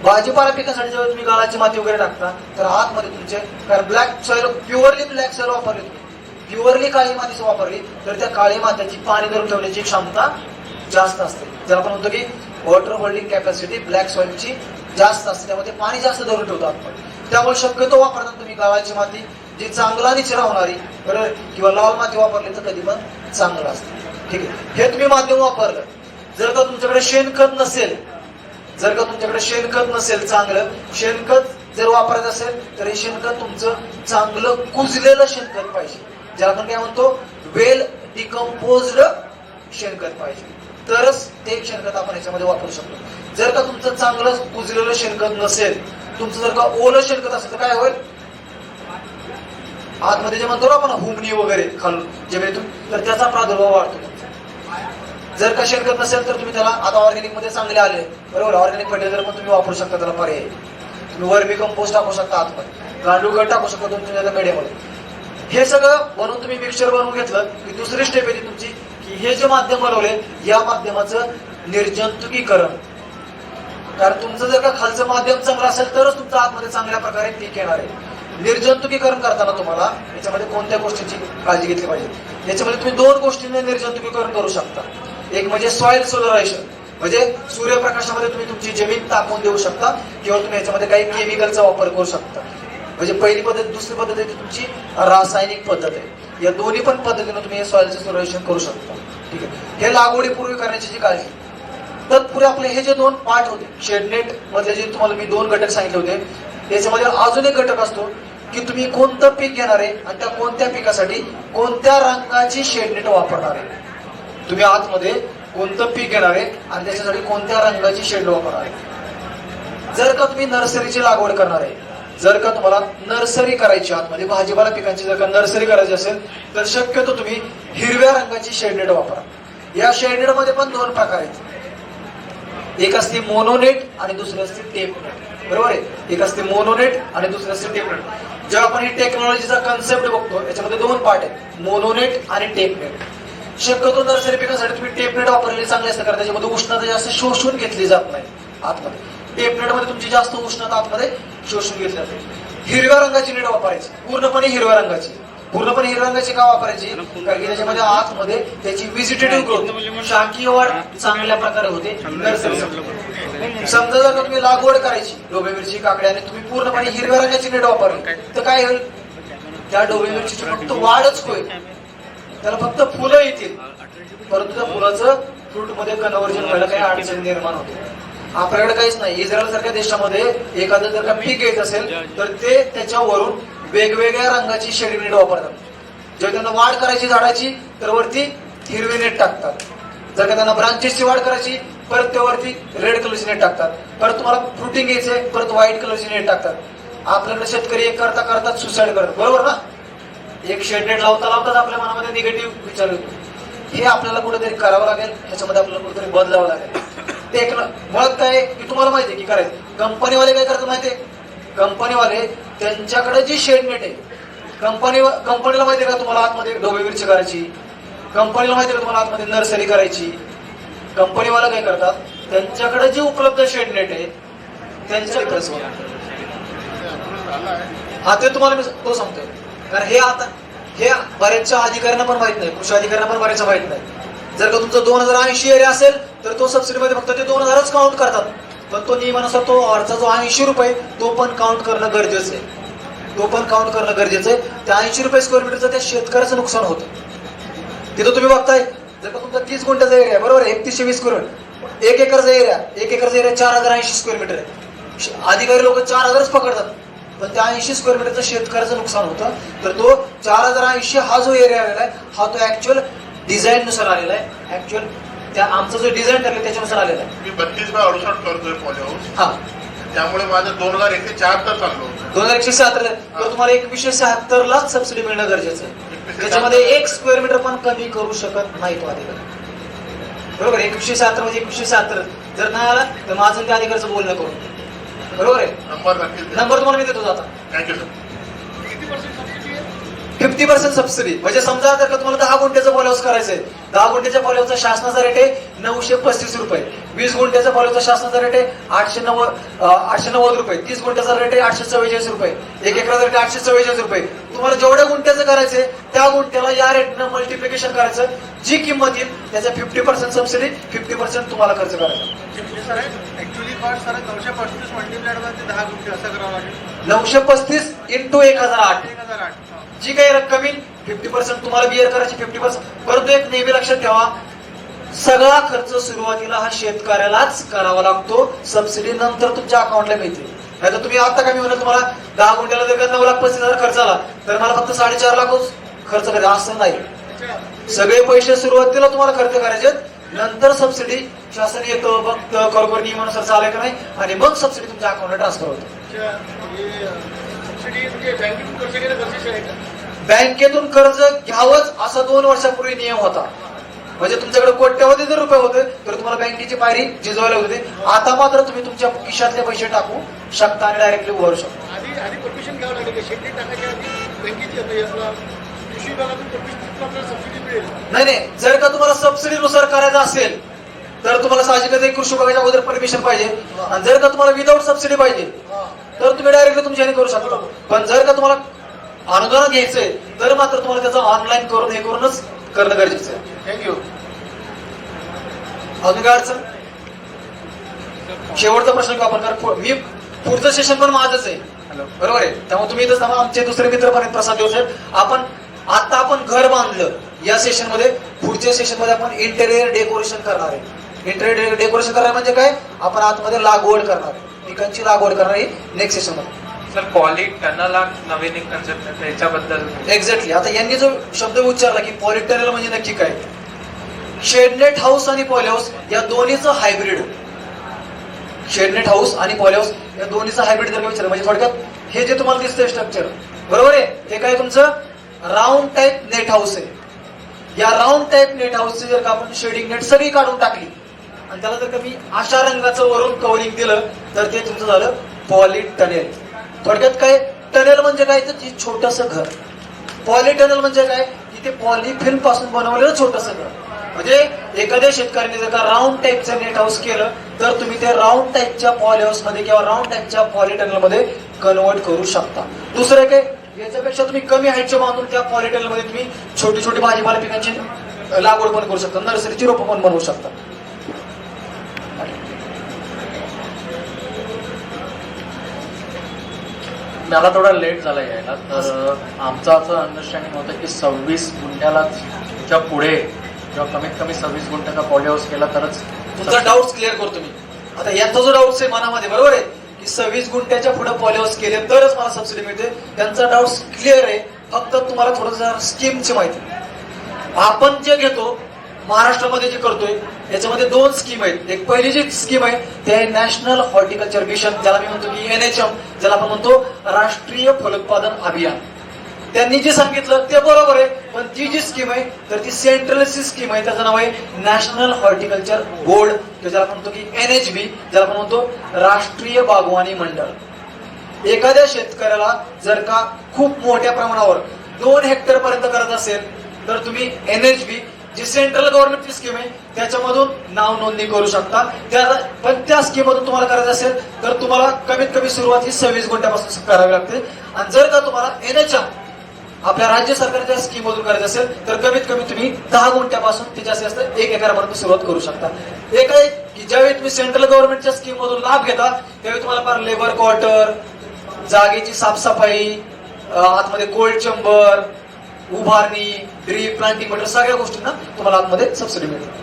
भाजीपाला पिकासाठी जेव्हा तुम्ही गाळाची माती वगैरे टाकता तर आतमध्ये तुमचे, कारण black soil, purely black soil वापरली तुम्ही, प्युअरली काळी माती वापरली तर त्या काळी मातीची पाणी धरून ठेवण्याची क्षमता जास्त असते. ज्याला आपण म्हणतो की वॉटर होल्डिंग कॅपॅसिटी ब्लॅक सॉइलची जास्त असते, त्यामध्ये पाणी जास्त धरून ठेवतो आपण. त्यामुळे शक्यतो वापरताना तुम्ही गाळाची माती जी चांगला निचरा होणारी, बरोबर, किंवा लाल माती वापरली तर कधी पण चांगलं असतं. ठीक आहे, हे तुम्ही माध्यम वापरलं. जर का तुमच्याकडे शेणखत नसेल, जर का तुमच्याकडे शेणखत नसेल, चांगलं शेणखत जर वापरायचं असेल तर हे शेणखत तुमचं चांगलं कुजलेलं शेणखत पाहिजे, ज्याला आपण काय म्हणतो वेल डिकम्पोज्ड शेणखत पाहिजे, तरच ते शेणखत आपण याच्यामध्ये वापरू शकतो. जर का तुमचं चांगलं कुजलेलं शेणखत नसेल, तुमचं जर का ओलं शेणखत असेल तर काय होईल, आतमध्ये जे म्हणतो ना आपण हुमणी वगैरे खालून जमिनीतून, तर त्याचा प्रादुर्भाव वाढतो. जर का शेणखत नसेल तर तुम्ही त्याला, आता ऑर्गॅनिक मध्ये चांगले आले, बरोबर, ऑर्गॅनिक फर्टिलायझर पण तुम्ही वापरू शकता, त्याला पर्याय तुम्ही वर्मी कंपोस्ट टाकू शकता, आतमध्ये गांडूळ टाकू शकता तुमच्या मेड्यामध्ये. हे सगळं बनवून तुम्ही मिक्सचर बनवून घेतलं की दुसरी स्टेप येते तुमची, की हे जे माध्यम बनवले या माध्यमाचं निर्जंतुकीकरण. कारण तुमचं जर का खालचं माध्यम चांगलं असेल तरच तुमचं आतमध्ये चांगल्या प्रकारे पीक येणार आहे. निर्जंतुकीकरण करताना तुम्हाला याच्यामध्ये कोणत्या गोष्टींची काळजी घेतली पाहिजे, याच्यामध्ये तुम्ही 2 गोष्टींचे निर्जंतुकीकरण करू शकता. एक म्हणजे सॉइल सोलरायझेशन, म्हणजे सूर्यप्रकाशामध्ये तुम्ही तुमची जमीन तापवून देऊ शकता, किंवा तुम्ही याच्यामध्ये काही केमिकलचा वापर करू शकता. म्हणजे पहिली पद्धत. दुसरी पद्धत आहे तुमची रासायनिक पद्धत आहे. या दोन्ही पण पद्धतीने तुम्ही सॉइलचं सोलरायझेशन करू शकता. ठीक आहे, हे लागवडीपूर्वी करण्याची जी काळजी. तत्पूर्वी आपले हे जे 2 पार्ट होते शेडनेट मधले, जे तुम्हाला मी 2 घटक सांगितले होते, याच्यामध्ये अजून एक घटक असतो की तुम्ही कोणतं पीक घेणार आहे आणि त्या कोणत्या पिकासाठी कोणत्या रंगाची शेडनेट वापरणार आहे. तुम्ही आतमध्ये कोणतं पीक घेणार आहे आणि त्याच्यासाठी कोणत्या रंगाची शेड वापरणार आहे. जर का तुम्ही नर्सरीची लागवड करणार आहे, जर का तुम्हाला नर्सरी करायची आतमध्ये भाजीपाला पिकांची जर का नर्सरी करायची असेल तर शक्यतो तुम्ही हिरव्या रंगाची शेडनेट वापरा. या शेडनेट मध्ये पण 2 प्रकार आहेत. एक असते मोनोनेट आणि दुसरी असते टेपनेट, बरोबर आहे. एक असते मोनोनेट आणि दुसरी असते टेपनेट. जेव्हा आपण ही टेक्नॉलॉजीचा कन्सेप्ट बघतो याच्यामध्ये 2 पार्ट आहेत, मोनोनेट आणि टेपनेट. शक्यतो नर्सरी पिकासाठी तुम्ही टेपनेट वापरलेली चांगली असते, कारण त्याच्यामध्ये उष्णता जास्त शोषून घेतली जात नाही आतमध्ये. टेपनेट मध्ये तुमची जास्त उष्णता आतमध्ये शोषून घेतली जाते. हिरव्या रंगाची नेट वापरायची, पूर्णपणे हिरव्या रंगाची. पूर्णपणे हिरव्या रंगाची का वापरायची, कारण की त्याच्यामध्ये आतमध्ये त्याची व्हिजिटेटिव्ह ग्रोथ, शाकीय वाढ चांगल्या प्रकारे होते. नर्सरी समजा जर का तुम्ही लागवड करायची ढोबळी मिरची, काकडी, आणि तुम्ही पूर्णपणे हिरव्या रंगाची नेट वापरली तर काय होईल, त्या ढोबळी मिरचीची फक्त वाढच होईल, त्याला फक्त फुलं येतील, परंतु त्या फुलाचं फ्रूट मध्ये कन्व्हर्जन व्हायला काही अडचण निर्माण होते. आपल्याकडे काहीच नाही. इस्रायल सारख्या देशामध्ये एखादं जर का पीक घ्यायचं असेल तर ते त्याच्यावरून वेगवेगळ्या रंगाची शेड नेट वापरतात. जर त्यांना वाढ करायची झाडाची तर वरती हिरवी नेट टाकतात. जर का त्यांना ब्रांचेसची वाढ करायची परत त्यावरती रेड कलरची नेट टाकतात. परत तुम्हाला फ्रुटिंग घ्यायचंय परत व्हाईट कलरची नेट टाकतात. आपल्याकडे शेतकरी एक करता करता सुसाईड करतात, बरोबर ना. एक शेड नेट लावता लावताच आपल्या मनामध्ये निगेटिव्ह विचार येतो. हे आपल्याला कुठेतरी करावं लागेल, ह्याच्यामध्ये आपल्याला कुठेतरी बदलावं लागेल. ते मुळात काय की तुम्हाला माहिती आहे की करायचं. कंपनीवाले काय करतात माहितीये, कंपनीवाले त्यांच्याकडे जी शेड नेट आहे, कंपनीला माहितीये का तुम्हाला आतमध्ये ढोबळी मिरची करायची, कंपनीला माहितीये का तुम्हाला आतमध्ये नर्सरी करायची. कंपनीवाला काय करतात, त्यांच्याकडे जी उपलब्ध शेड नेट आहे त्यांच्याकडे, हा ते तुम्हाला मी तो सांगतोय. कारण हे बऱ्याचशा अधिकाऱ्यांना पण माहित नाही, कृषी अधिकाऱ्यांना पण बऱ्याचशा माहित नाही. जर का तुमचं 2080 एरिया असेल तर तो सबसिडीमध्ये फक्त ते 2000च काउंट करतात, पण तो नियमानुसार तो वरचा जो 80 रुपये तो पण काउंट करणं गरजेचं आहे. तो पण काउंट करणं गरजेचं आहे. त्या 80 रुपये स्क्वेअर मीटरचं त्या शेतकऱ्याचं नुकसान होतं. तिथं तुम्ही बघताय जर का तुमचा 30 गुंठ्याचा एरिया बरोबर, 3120 स्क्वेअर, 1 एकरचा एरिया 4080 स्क्वेअर मीटर आहे. अधिकारी लोक 4000च पकडतात, पण त्या 80 स्क्वेअर मीटरचं शेतकऱ्याचं नुकसान होतं. तर तो 4080 हा जो एरिया आलेला आहे हा तो ऍक्च्युअल डिझाईन नुसार आलेला आहे. ऍक्च्युअल त्या आमचं जो डिझाईन ठरलं त्याच्यानुसार आलेला आहे. मी 32/68 करतोय पॉलीहाऊस, हा, त्यामुळे माझं 2176 चाललं होतं. 2176 तर तुम्हाला 2176 लाच सबसिडी मिळणं गरजेचं आहे. त्याच्यामध्ये 1 स्क्वेअर मीटर पण कमी करू शकत नाही तो अधिकारी. बरोबर. 2176 म्हणजे 2176 जर नाही आला तर माझं त्या अधिकाऱ्याचं बोलणं करून. बरोबर आहे. नंबर नक्कीच द्या. नंबर तुम्हाला मी देतो आता. Thank you sir. 50% सबसिडी म्हणजे समजा जर का तुम्हाला 10 गुंठ्याचं पॉली हाऊस करायचंय, 10 गुंठ्याच्या पॉली हाऊसचा शासनाचा रेट आहे 935 रुपये, 20 गुंठ्याचा पॉली हाऊसचा शासनाचा रेट आहे 890 रुपये, 30 गुंठ्याचा रेट आहे 844 रुपये, 1 एकराचा रेट आहे 844 रुपये. तुम्हाला जेवढ्या गुंठ्याचं करायचंय त्या गुंठ्याला या रेटनं मल्टिप्लिकेशन करायचं, जी किंमत येईल त्याचा 50% सबसिडी, 50% तुम्हाला खर्च करायचा. Actually cost sir 935 multiplied by 10 गुंठे असं करावं लागेल. 935 इंटू 1008 1008. जी काही रक्कम येईल 50% तुम्हाला बिअर करायची 50%. परंतु एक नेहमी लक्षात ठेवा, सगळा खर्च सुरुवातीला हा शेतकऱ्यालाच करावा लागतो, सबसिडी नंतर तुमच्या अकाउंटला मिळते. नाही तर तुम्ही आता कमी म्हणून तुम्हाला 10 गुंठ्याला जर का 9,35,000 खर्च आला तर मला फक्त 4.5 लाखच खर्च करायचा असं नाही. सगळे पैसे सुरुवातीला तुम्हाला खर्च करायचे, नंतर सबसिडी शासन येतं बघतं खरोखर नियमानुसार चालेल का नाही आणि मग सबसिडी तुमच्या अकाउंटला ट्रान्सफर होते. बँकेतून कर्ज घ्यावंच असा 2 वर्षापूर्वी नियम होता. म्हणजे तुमच्याकडे कोट्यवधी जर रुपये होते तर तुम्हाला बँकेची पायरी झिजवायला होते. आता मात्र तुम्ही तुमच्या खिशातले पैसे टाकू शकता आणि डायरेक्टली उभारू शकता. आधी परमिशन घ्यावं लागेल, शेती टाकायच्या आधी बँकेची कृषी विभागातून परमिशन आपल्याला सबसिडी मिळेल. नाही, जर का तुम्हाला सबसिडीनुसार करायचं असेल तर तुम्हाला साहजिकच एक कृषी विभागाच्या अगोदर परमिशन पाहिजे. आणि जर का तुम्हाला विदाऊट सबसिडी पाहिजे तर तुम्ही डायरेक्टली तुमच्या करू शकता. पण जर का तुम्हाला अनुदान घ्यायचंय तर मात्र तुम्हाला त्याचं ऑनलाईन करून हे करूनच करणं गरजेचं आहे. थँक्यू. अजून काय अडचण? शेवटचा प्रश्न घेऊ आपण, कारण मी पुढचं सेशन पण माझंच आहे. बरोबर आहे. त्यामुळे तुम्ही इथंच थांबा. आमचे दुसरे मित्र पण आहेत, प्रसाद देव साहेब. आपण घर बांधलं या सेशन मध्ये, पुढच्या सेशन मध्ये आपण इंटेरियर डेकोरेशन करणार आहे. इंटेरियर डेकोरेशन करणार म्हणजे काय, आपण आतमध्ये लागवड करणार, पिकांची लागवड करणार आहे नेक्स्ट सेशन मध्ये. सर पॉली टनल हा नवीन एक कन्सेप्ट आहे त्याच्याबद्दल. एक्झॅक्टली. आता यांनी जो शब्द उच्चारला की पॉलिटनल म्हणजे नक्की काय, शेडनेट हाऊस आणि पॉली हाऊस या दोन्हीचं हायब्रिड. शेडनेट हाऊस आणि पॉली हाऊस या दोन्हीचं हायब्रिड जर का विचारलं म्हणजे थोडक्यात हे जे तुम्हाला दिसतंय स्ट्रक्चर, बरोबर आहे, हे काय तुमचं राऊंड टाईप नेट हाऊस आहे. या राऊंड टाईप नेट हाऊसची जर का आपण शेडिंग नेट सगळी काढून टाकली आणि त्याला जर का मी अशा रंगाचं वरून कव्हरिंग दिलं तर ते तुमचं झालं पॉली टनेल. थोडक्यात काय, टनेल म्हणजे काय तर छोटंसं घर. पॉली टनेल म्हणजे काय, की ते पॉलिफिल्म पासून बनवलेलं छोटंसं घर. म्हणजे एखाद्या शेतकऱ्याने जर का राऊंड टाईपचं नेट हाऊस केलं तर तुम्ही ते राऊंड टाईपच्या पॉली हाऊस मध्ये किंवा राऊंड टाईपच्या पॉली टनेल मध्ये कन्वर्ट करू शकता. दुसरं काय, याच्यापेक्षा तुम्ही कमी हाईटच्या बांधून त्या पॉली टनेल मध्ये तुम्ही छोटी छोटी भाजीपाला पिकांची लागवड पण करू शकता, नर्सरीची रोपं पण बनवू शकता. मला थोडा लेट झाला यायला, तर आमचं असं अंडरस्टँडिंग होतं की 26 गुंठ्याला पुढे किंवा कमीत कमी 26 गुंठ्याचा पॉली हाऊस केला तरच. तुमचा डाऊट क्लिअर करतो मी. आता यांचा जो डाऊट आहे मनामध्ये, बरोबर आहे की 26 गुंठ्याच्या पुढे पॉली हाऊस केले तरच मला सबसिडी मिळते, त्यांचा डाऊट क्लिअर आहे. फक्त तुम्हाला थोडंसं स्कीमची माहिती. आपण जे घेतो महाराष्ट्रामध्ये जे करतोय याच्यामध्ये 2 स्कीम आहेत. एक पहिली जी स्कीम आहे ते आहे नॅशनल हॉर्टिकल्चर मिशन, ज्याला मी म्हणतो की NHM, ज्याला आपण म्हणतो राष्ट्रीय फलोत्पादन अभियान. त्यांनी जे सांगितलं ते बरोबर आहे, पण ती जी स्कीम आहे तर ती सेंट्रलची स्कीम आहे, त्याचं नाव आहे नॅशनल हॉर्टिकल्चर बोर्ड, ज्याला आपण म्हणतो की NHB, ज्याला आपण म्हणतो राष्ट्रीय बागवानी मंडळ. एखाद्या शेतकऱ्याला जर का खूप मोठ्या प्रमाणावर 2 हेक्टर पर्यंत करत असेल तर तुम्ही NHB जी सेंट्रल गव्हर्नमेंटची स्कीम आहे त्याच्यामधून नाव नोंदणी करू शकता. पण त्या स्कीम मधून तुम्हाला करायचं असेल तर तुम्हाला कमीत कमी सुरुवात ही 26 गुंठ्यापासून करावी लागते. आणि जर का तुम्हाला NHM आपल्या राज्य सरकारच्या स्कीम मधून करायचं असेल तर कमीत कमी तुम्ही 10 गुंठ्यापासून ते जास्तीत जास्त 1 एकरापर्यंत सुरुवात करू शकता. एक आहे की ज्यावेळी तुम्ही सेंट्रल गव्हर्नमेंटच्या स्कीम मधून लाभ घेता त्यावेळी तुम्हाला फार लेबर क्वार्टर, जागेची साफसफाई, आतमध्ये कोल्ड चेंबर, उभारणी, ड्रीप, प्लांटिंग मटेरियल सगळ्या गोष्टींना तुम्हाला आतमध्ये सबसिडी मिळते.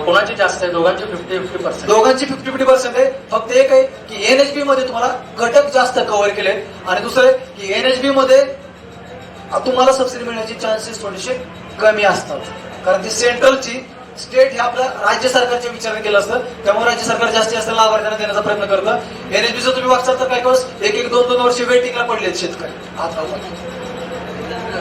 कोणाची जास्त आहे? दोघांची 50-50%. दोघांची 50-50% आहे. फक्त एक आहे की NHB मध्ये तुम्हाला घटक जास्त कव्हर केले आणि दुसरं की NHB मध्ये तुम्हाला सबसिडी मिळण्याचे चान्सेस थोडेसे कमी असतात, कारण ती सेंट्रलची स्टेट हे आपल्या राज्य सरकारच्या विचाराने केलं असतं, त्यामुळे राज्य सरकार जास्तीत जास्त लाभार्थ्यांना देण्याचा प्रयत्न करतं. NHBचं तुम्ही वाचताल तर काही दिवस 1-2 वर्ष वेटिंगला पडलेत शेतकरी.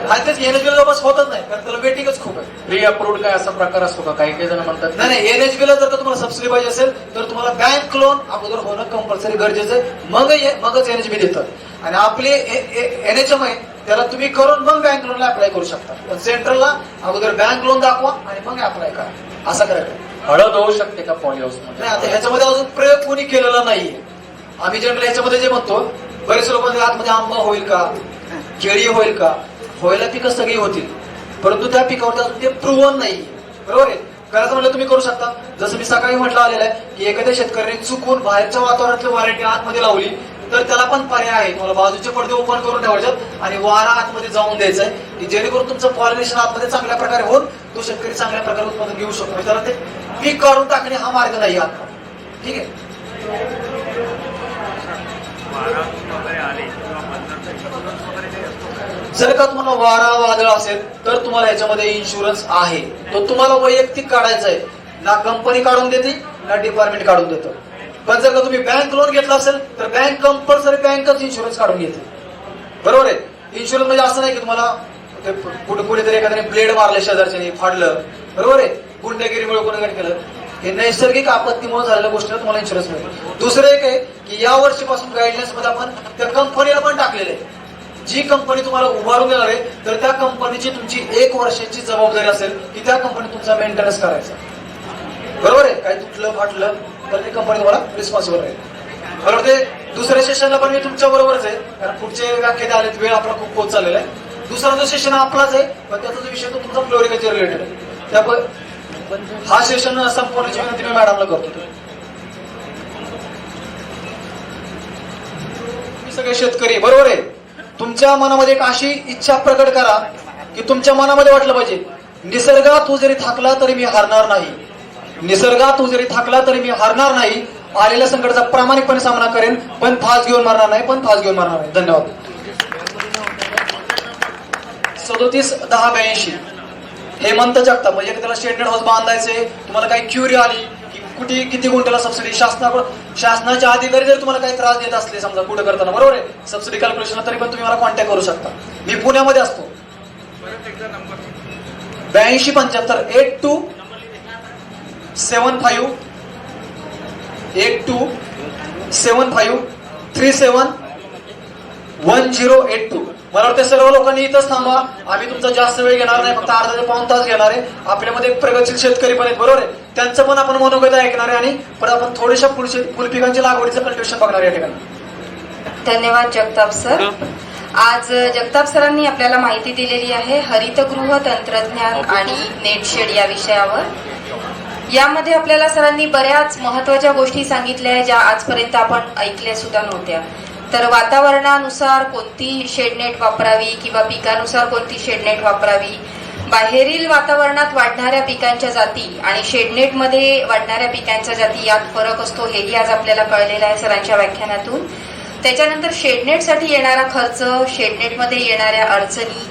आणि तेच एनएचबीला जवळपास होतच नाही कारण त्याला वेटिंगच खूप आहे. प्री अप्रूव्ड काय असा प्रकार असतो का? काही काही जण म्हणतात नाही नाही, एनएचबीला जर का तुम्हाला सबसिडी पाहिजे असेल तर तुम्हाला बँक लोन अगोदर होणं कंपल्सरी गरजेचं आहे, मगच एनएचबी देतं. आणि आपले एनएचएम आहे त्याला तुम्ही करून मग बँक लोनला अप्लाय करू शकता. पण सेंट्रलला अगोदर बँक लोन दाखवा आणि मग अप्लाय करा, असं करायचं. हळद होऊ शकते का पॉली नाही आता ह्याच्यामध्ये अजून प्रयोग कोणी केलेला नाहीये. आम्ही जनरल ह्याच्यामध्ये जे म्हणतो बरेच लोक आतमध्ये आंबा होईल का, केळी होईल का, व्हायला पिकं सगळी होतील, परंतु त्या पिकावरती अजून ते प्रूव्हन नाही. बरोबर आहे. करायचं म्हटलं तुम्ही करू शकता. जसं मी सकाळी म्हटलं आलेलं आहे की एखाद्या शेतकऱ्याने चुकून बाहेरच्या वातावरणातली व्हरायटी आतमध्ये लावली तर त्याला पण पर्याय आहे. तुम्हाला बाजूचे पडदे ओपन करून ठेवायचे आणि वारा आतमध्ये जाऊन द्यायचंय की जेणेकरून तुमचं पॉलिनेशन आतमध्ये चांगल्या प्रकारे होऊन तो शेतकरी चांगल्या प्रकारे उत्पादन घेऊ शकतो. त्याला ते पीक काढून टाकणे हा मार्ग नाही आत. ठीक आहे. जर का तुम्हाला वारा वादळ असेल तर तुम्हाला याच्यामध्ये इन्शुरन्स आहे. तो तुम्हाला वैयक्तिक काढायचा आहे, ना कंपनी काढून देते ना डिपार्टमेंट काढून देतं. पण जर का तुम्ही बँक लोन घेतला असेल तर बँक कंपल्सरी बँकच इन्शुरन्स काढून घेते. बरोबर आहे. इन्शुरन्स म्हणजे असं नाही की तुम्हाला कुठेतरी एखाद्याने ब्लेड मारले, शेजारच्याने फाडलं, बरोबर आहे, गुंडगिरीमुळे कोणी केलं, हे नैसर्गिक आपत्तीमुळे झालेल्या गोष्टीला तुम्हाला इन्शुरन्स मिळतो. दुसरं एक आहे की या वर्षीपासून गाईडलाईन्स मध्ये आपण त्या कंपनीला पण टाकलेलं आहे. जी कंपनी तुम्हाला उभारून देणार आहे तर त्या कंपनीची तुमची 1 वर्षाची जबाबदारी असेल की त्या कंपनी तुमचा मेंटेनन्स करायचा. बरोबर आहे. काही तुटलं फाटलं तर ती कंपनी तुम्हाला रिस्पॉन्सिबल राहील. बरोबर. ते दुसऱ्या सेशनला पण मी तुमच्या बरोबरच आहे कारण पुढचे व्याख्याने आलेत, वेळ आपला खूप होत चाललेला आहे. दुसरा जो सेशन आपलाच आहे पण त्याचा जो विषय तो तुमचा फ्लोरिकल्चर रिलेटेड आहे. त्यामुळे हा सेशन संपवण्याची विनंती मी मॅडमला करतो. तुम्ही सगळे शेतकरी, बरोबर आहे, तुमच्या मनामध्ये एक अशी इच्छा प्रकट करा की तुमच्या मनामध्ये वाटलं पाहिजे निसर्गात तू जरी थाकला तरी मी हारणार नाही, निसर्गात तू जरी थाकला तरी मी हारणार नाही, आलेल्या संकटाचा प्रामाणिकपणे सामना करेन, पण फास घेऊन मारणार नाही, पण फास घेऊन मारणार नाही. धन्यवाद. 371082 हेमंत जगताप, म्हणजे त्याला शेडनेट हाऊस बांधायचे, तुम्हाला काही क्युरी आली की कुठे किती गुंठ्याला सबसिडी, शासनाच्या अधिकारी जर तुम्हाला काही त्रास देत असले समजा कुठं करताना, बरोबर आहे, सबसिडी कॅल्क्युलेशन, तरी पण तुम्ही मला कॉन्टॅक्ट करू शकता. मी पुण्यामध्ये असतो. 8275 8275 371082. मला वाटतं सर्व लोकांनी इथंच थांबा. आम्ही तुमचा जास्त वेळ घेणार नाही, फक्त अर्धा ते पाऊण तास घेणार आहे. आपल्यामध्ये प्रगतशील शेतकरी पण आहेत, बरोबर आहे, त्यांचं पण आपण मनोगत ऐकणार आहे आणि पण आपण थोड्याशा फुलपिकांच्या लागवडीचं कल्टिवेशन बघणार आहे या ठिकाणी. धन्यवाद जगताप सर. आज जगताप सरांनी आपल्याला माहिती दिलेली आहे हरितगृह तंत्रज्ञान आणि नेटशेड या विषयावर. यामध्ये आपल्याला सरांनी बऱ्याच महत्वाच्या गोष्टी सांगितल्या आहेत ज्या आजपर्यंत आपण ऐकल्या सुद्धा नव्हत्या. तर वातावरणानुसार कोणती शेडनेट वापरावी किंवा पिकानुसार कोणती शेडनेट वापरावी, बाहेरील वातावरणात वाढणाऱ्या पिकांच्या जाती आणि शेडनेटमध्ये वाढणाऱ्या पिकांच्या जाती यात फरक असतो हेही आज आपल्याला कळलेलं आहे सरांच्या व्याख्यानातून. त्याच्यानंतर शेडनेटसाठी येणारा खर्च, शेडनेटमध्ये येणाऱ्या अडचणी,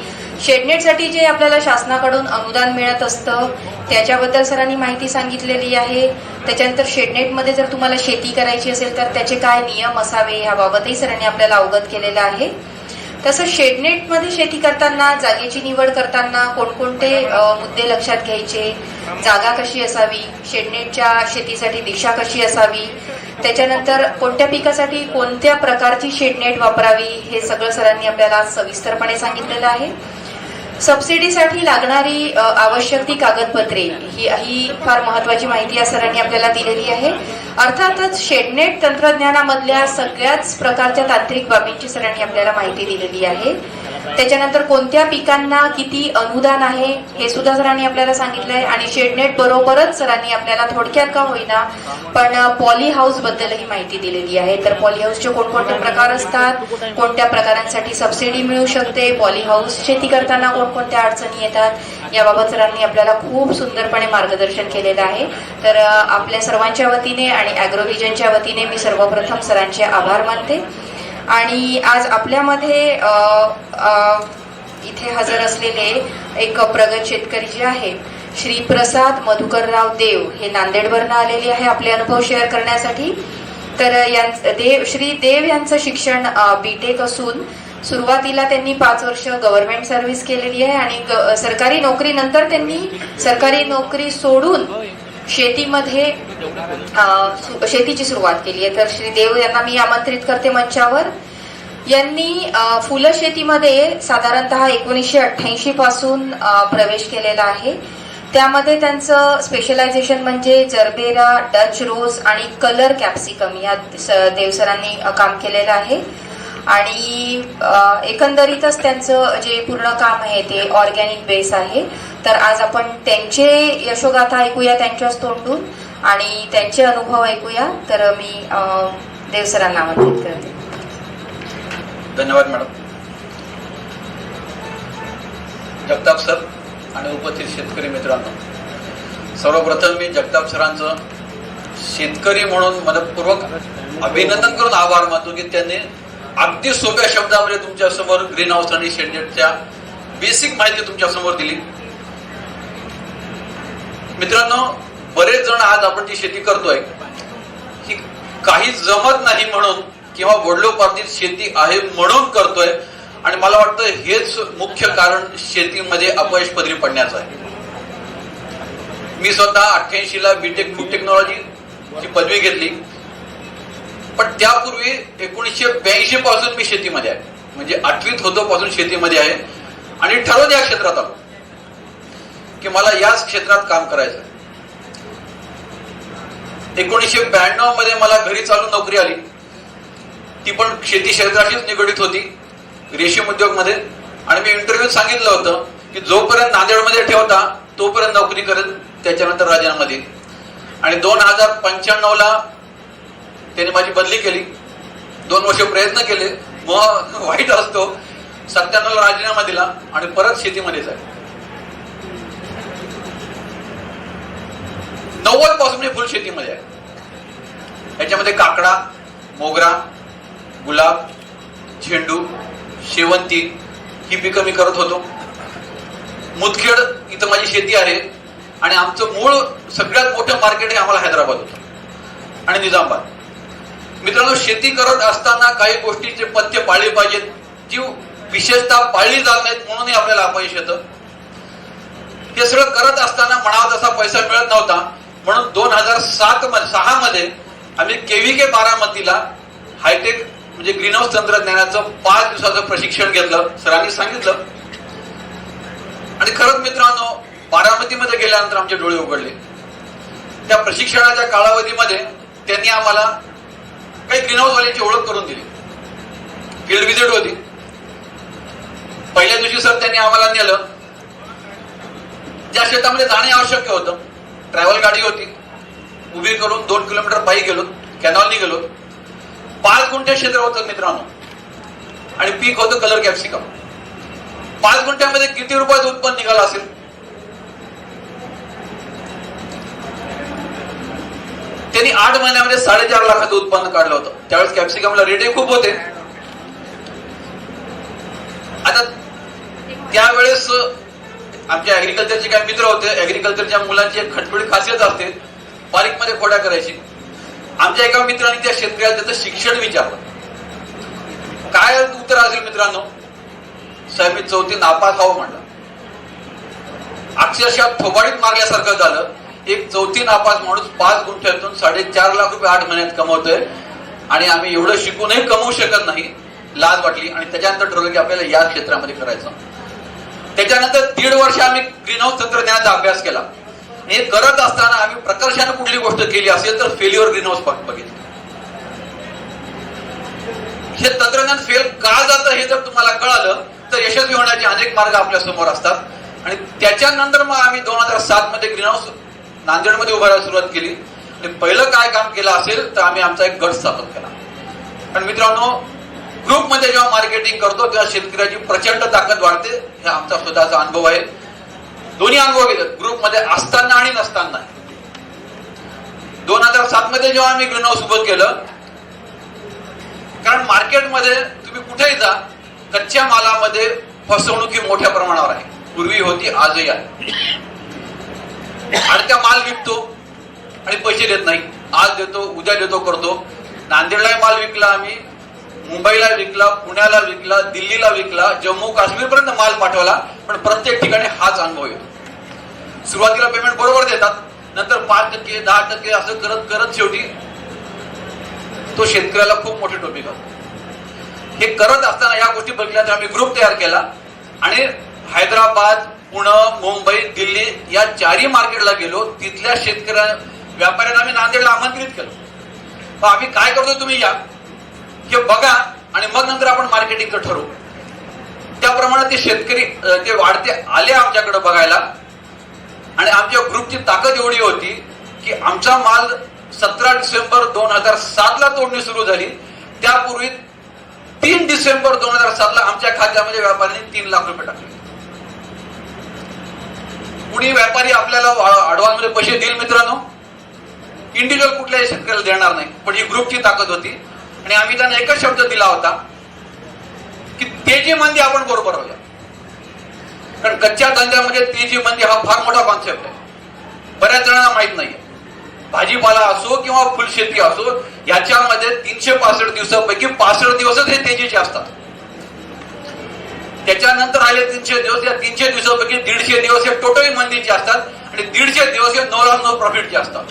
शेडनेटसाठी जे आपल्याला शासनाकडून अनुदान मिळत असतं त्याच्याबद्दल सरांनी माहिती सांगितलेली आहे. त्याच्यानंतर शेडनेटमध्ये जर तुम्हाला शेती करायची असेल तर त्याचे काय नियम असावे याबाबतही सरांनी आपल्याला अवगत केलेलं आहे. तसंच शेडनेटमध्ये शेती करताना, जागेची निवड करताना कोणकोणते मुद्दे लक्षात घ्यायचे, जागा कशी असावी, शेडनेटच्या शेतीसाठी दिशा कशी असावी, त्याच्यानंतर कोणत्या पिकासाठी कोणत्या प्रकारची शेडनेट वापरावी हे सगळं सरांनी आपल्याला सविस्तरपणे सांगितलेलं आहे. सबसिडीसाठी लागणारी आवश्यक ती कागदपत्रे ही फार महत्वाची माहिती या सरांनी आपल्याला दिलेली आहे. अर्थातच शेडनेट तंत्रज्ञानामधल्या सगळ्याच प्रकारच्या तांत्रिक बाबींची सरांनी आपल्याला माहिती दिलेली आहे. त्याच्यानंतर कोणत्या पिकांना किती अनुदान आहे हे सुद्धा सरांनी आपल्याला सांगितलं आहे. आणि शेडनेट बरोबरच सरांनी आपल्याला थोडक्यात का होईना पण पॉली हाऊस बद्दलही माहिती दिलेली आहे. तर पॉली हाऊसचे कोणकोणते प्रकार असतात, कोणत्या प्रकारांसाठी सबसिडी मिळू शकते, पॉली हाऊस शेती करताना कोणकोणत्या अडचणी येतात याबाबत सरांनी आपल्याला खूप सुंदरपणे मार्गदर्शन केलेलं आहे. तर आपल्या सर्वांच्या वतीने आणि ॲग्रोव्हिजनच्या वतीने मी सर्वप्रथम सरांचे आभार मानते. आणि आज आपल्यामध्ये इथे हजर असलेले एक प्रगत शेतकरी जे आहे श्री प्रसाद मधुकरराव देव हे नांदेडवरनं आलेले आहे आपले अनुभव शेअर करण्यासाठी. तर श्री देव यांचं शिक्षण बीटेक असून सुरुवातीला त्यांनी 5 वर्ष गव्हर्नमेंट सर्व्हिस केलेली आहे आणि सरकारी नोकरीनंतर त्यांनी सरकारी नोकरी सोडून शेतीमध्ये शेतीची सुरुवात केली आहे. तर श्री देव यांना मी आमंत्रित करते मंचावर. यांनी फुलं शेतीमध्ये साधारणतः 1988 पासून प्रवेश केलेला आहे. त्यामध्ये त्यांचं स्पेशलायझेशन म्हणजे जरबेरा, डच रोज आणि कलर कॅप्सिकम या देवसरांनी काम केलेलं आहे. आणि एकंदरीतच त्यांचं जे पूर्ण काम आहे ते ऑर्गॅनिक बेस आहे. तर आज आपण त्यांचे यशोगाथा ऐकूया त्यांच्याच तोंडून आणि त्यांचे अनुभव ऐकूया. तर मी देवसरांना आमंत्रित करते. धन्यवाद मॅडम. जगताप सर आणि उपस्थित शेतकरी मित्रांनो, सर्वप्रथम मी जगताप सरांचं शेतकरी म्हणून मनपूर्वक अभिनंदन करून आभार मानतो की त्यांनी अगदी सोप्या शब्दामध्ये तुमच्या समोर ग्रीन हाऊस आणि शेडनेटच्या बेसिक माहिती तुमच्या समोर दिली. मित्रांनो, बरेच जण आज आपण जी शेती करतोय ही काही जमत नाही म्हणून किंवा वडिलोपार्जित शेती आहे म्हणून करतोय आणि मला वाटतं हेच मुख्य कारण शेतीमध्ये अपयश पदरी पडण्याचं आहे. मी स्वतः 88 ला बीटेक फूड टेक्नॉलॉजी ची पदवी घेतली, पण त्यापूर्वी 1982 पासून मी शेतीमध्ये आहे, म्हणजे 8वीत होतो पासून शेतीमध्ये आहे आणि ठरवून या क्षेत्रात आलो की मला याच क्षेत्रात काम करायचं. 1992 मध्ये मला घरी चालून नोकरी आली. ती पण शेती क्षेत्राशीच निगडीत होती, रेशीम उद्योग मध्ये. आणि मी इंटरव्ह्यूत सांगितलं होतं की जोपर्यंत नांदेडमध्ये ठेवता तोपर्यंत नोकरी करेल, त्याच्यानंतर राजीनामा देईल. आणि 2095 ला त्याने माझी बदली केली. 2 वर्ष प्रयत्न केले, मग वाईट असतो. 97 ला राजीनामा दिला आणि परत शेतीमध्येच आहे. 90 पासून मी फुल शेतीमध्ये आहे. याच्यामध्ये काकडा, मोगरा, गुलाब, झेंडू, शेवंती ही पिकं मी करत होतो. मुदखेड इथं माझी शेती आहे आणि आमचं मूळ सगळ्यात मोठं मार्केट हे आम्हाला हैदराबाद होतं आणि निजामाबाद. मित्रांनो, शेती करत असताना काही गोष्टीचे पथ्य पाळले पाहिजेत, जी विशेषतः पाळली जात नाहीत म्हणूनही आपल्याला अपयश येतं. हे सगळं करत असताना म्हणावा तसा पैसा मिळत नव्हता, म्हणून 2006 मध्ये आम्ही केव्हीके बारामतीला हायटेक म्हणजे ग्रीन हाऊस तंत्रज्ञानाचं 5 दिवसाचं प्रशिक्षण घेतलं. सरांनी सांगितलं आणि खरंच मित्रांनो, बारामतीमध्ये गेल्यानंतर आमचे डोळे उघडले. त्या प्रशिक्षणाच्या कालावधीमध्ये त्यांनी आम्हाला काही ग्रीन हाऊस वाल्यांची ओळख करून दिली. फील्ड व्हिजिट होती. पहिल्या दिवशी सर त्यांनी आम्हाला नेलं. ज्या शेतामध्ये जाणे आवश्यक होतं, ट्रॅव्हल गाडी होती, उभी करून 2 किलोमीटर पायी गेलो, कॅनॉलनी गेलो. 5 गुंठे क्षेत्र होतं मित्रांनो आणि पीक होतं कलर कॅप्सिकम. 5 गुंठ्यामध्ये किती रुपयाचं उत्पन्न निघालं असेल? त्यांनी 8 महिन्यामध्ये 4.5 लाखाचं उत्पन्न काढलं होतं. त्यावेळेस कॅप्सिकमला रेटही खूप होते. आता त्यावेळेस आमच्या ऍग्रिकल्चरचे काही मित्र होते. ऍग्रिकल्चरच्या मुलांची एक खटपटी खासियत असते, बारीक मध्ये खोड्या करायची. आमच्या एका मित्राने त्या शेतकऱ्याला त्याचं शिक्षण विचारलं. काय उत्तर असेल मित्रांनो? साहेब, मी 4थी नापास व्हावं म्हणलं. अक्षरशः थोबाडीत मारल्यासारखं झालं. एक 4थी नापास माणूस 5 गुंठ्यातून 4.5 लाख रुपये 8 महिन्यात कमवतोय आणि आम्ही एवढं शिकूनही कमवू शकत नाही. लाज वाटली आणि त्याच्यानंतर ठरवलं की आपल्याला या क्षेत्रामध्ये करायचं. त्याच्यानंतर 1.5 वर्ष आम्ही ग्रीन हाऊस तंत्रज्ञानाचा अभ्यास केला. हे करत असताना आम्ही प्रकर्षाने कुठली गोष्ट केली असेल तर फेल्युअर ग्रीन हाऊस बघितलं. हे तंत्रज्ञान फेल का जातं हे जर तुम्हाला कळालं तर यशस्वी होण्याचे अनेक मार्ग आपल्या समोर असतात. आणि त्याच्यानंतर मग आम्ही 2007 मध्ये ग्रीन हाऊस नांदेडमध्ये उभारायला सुरुवात केली. आणि पहिलं काय काम केलं असेल तर आम्ही आमचा एक गट स्थापन केला. पण मित्रांनो, ग्रुपमध्ये जेव्हा मार्केटिंग करतो तेव्हा शेतकऱ्याची प्रचंड ताकद वाढते. हे आमचा स्वतःचा अनुभव आहे. दोन्ही अनुभव घेतले, ग्रुपमध्ये असताना आणि नसताना. 2007 मध्ये जेव्हा आम्ही ग्रीन हाऊस उभं केलं, कारण मार्केटमध्ये तुम्ही कुठेही जा, कच्च्या मालामध्ये फसवणूक ही मोठ्या प्रमाणावर आहे. पूर्वी होती, आजही आहे. अडका माल विकतो आणि पैसे देत नाही. आज देतो, उद्या देतो करतो. नांदेडलाही माल विकला आम्ही, मुंबईला विकला, पुण्याला विकला, दिल्लीला विकला, जम्मू काश्मीरपर्यंत माल पाठवला, पण प्रत्येक ठिकाणी हाच अनुभव येतो. सुरुवातीला पेमेंट बरोबर देतात, नंतर 5%, 10% असं करत करत शेवटी तो शेतकऱ्याला खूप मोठी टोपी घालतो. हे करत असताना या गोष्टी बघितल्यानंतर आम्ही ग्रुप तयार केला आणि हैदराबाद, पुणे, मुंबई, दिल्ली या 4ही मार्केटला गेलो. तिथल्या व्यापाऱ्यांना आम्ही नांदेडला आमंत्रित केलं. मग आम्ही काय करतो तुम्ही या, हे बघा आणि मग नंतर आपण मार्केटिंगचं ठरवू. त्याप्रमाणे ते शेतकरी ते वाढते आले आमच्याकडे बघायला आणि आमच्या ग्रुपची ताकद एवढी होती की आमचा माल 17 डिसेंबर 2007 ला तोडणी सुरू झाली. त्यापूर्वी 3 डिसेंबर 2007 ला आमच्या खात्यामध्ये व्यापाऱ्यांनी 3 लाख रुपये टाकले. कुणी व्यापारी आपल्याला ऍडव्हान्स मध्ये पैसे देईल मित्रांनो, इंडिव्हिज्युअल कुठल्याही शेतकऱ्याला देणार नाही. पण ही ग्रुपची ताकद होती आणि आम्ही त्यांना एकच शब्द दिला होता की तेजी मंदी आपण बरोबर राहूया. कारण कच्च्या धंद्यामध्ये तेजी मंदी हा फार मोठा कॉन्सेप्ट आहे, बऱ्याच जणांना माहित नाही. भाजीपाला असो किंवा फुलशेती असो, याच्यामध्ये 365 दिवसापैकी 65 दिवसच हे तेजीचे असतात. त्याच्यानंतर आले 300 दिवस, या 300 दिवसापैकी 150 दिवस हे टोटली मंदीचे असतात आणि 150 दिवस हे नो प्रॉफिटचे असतात.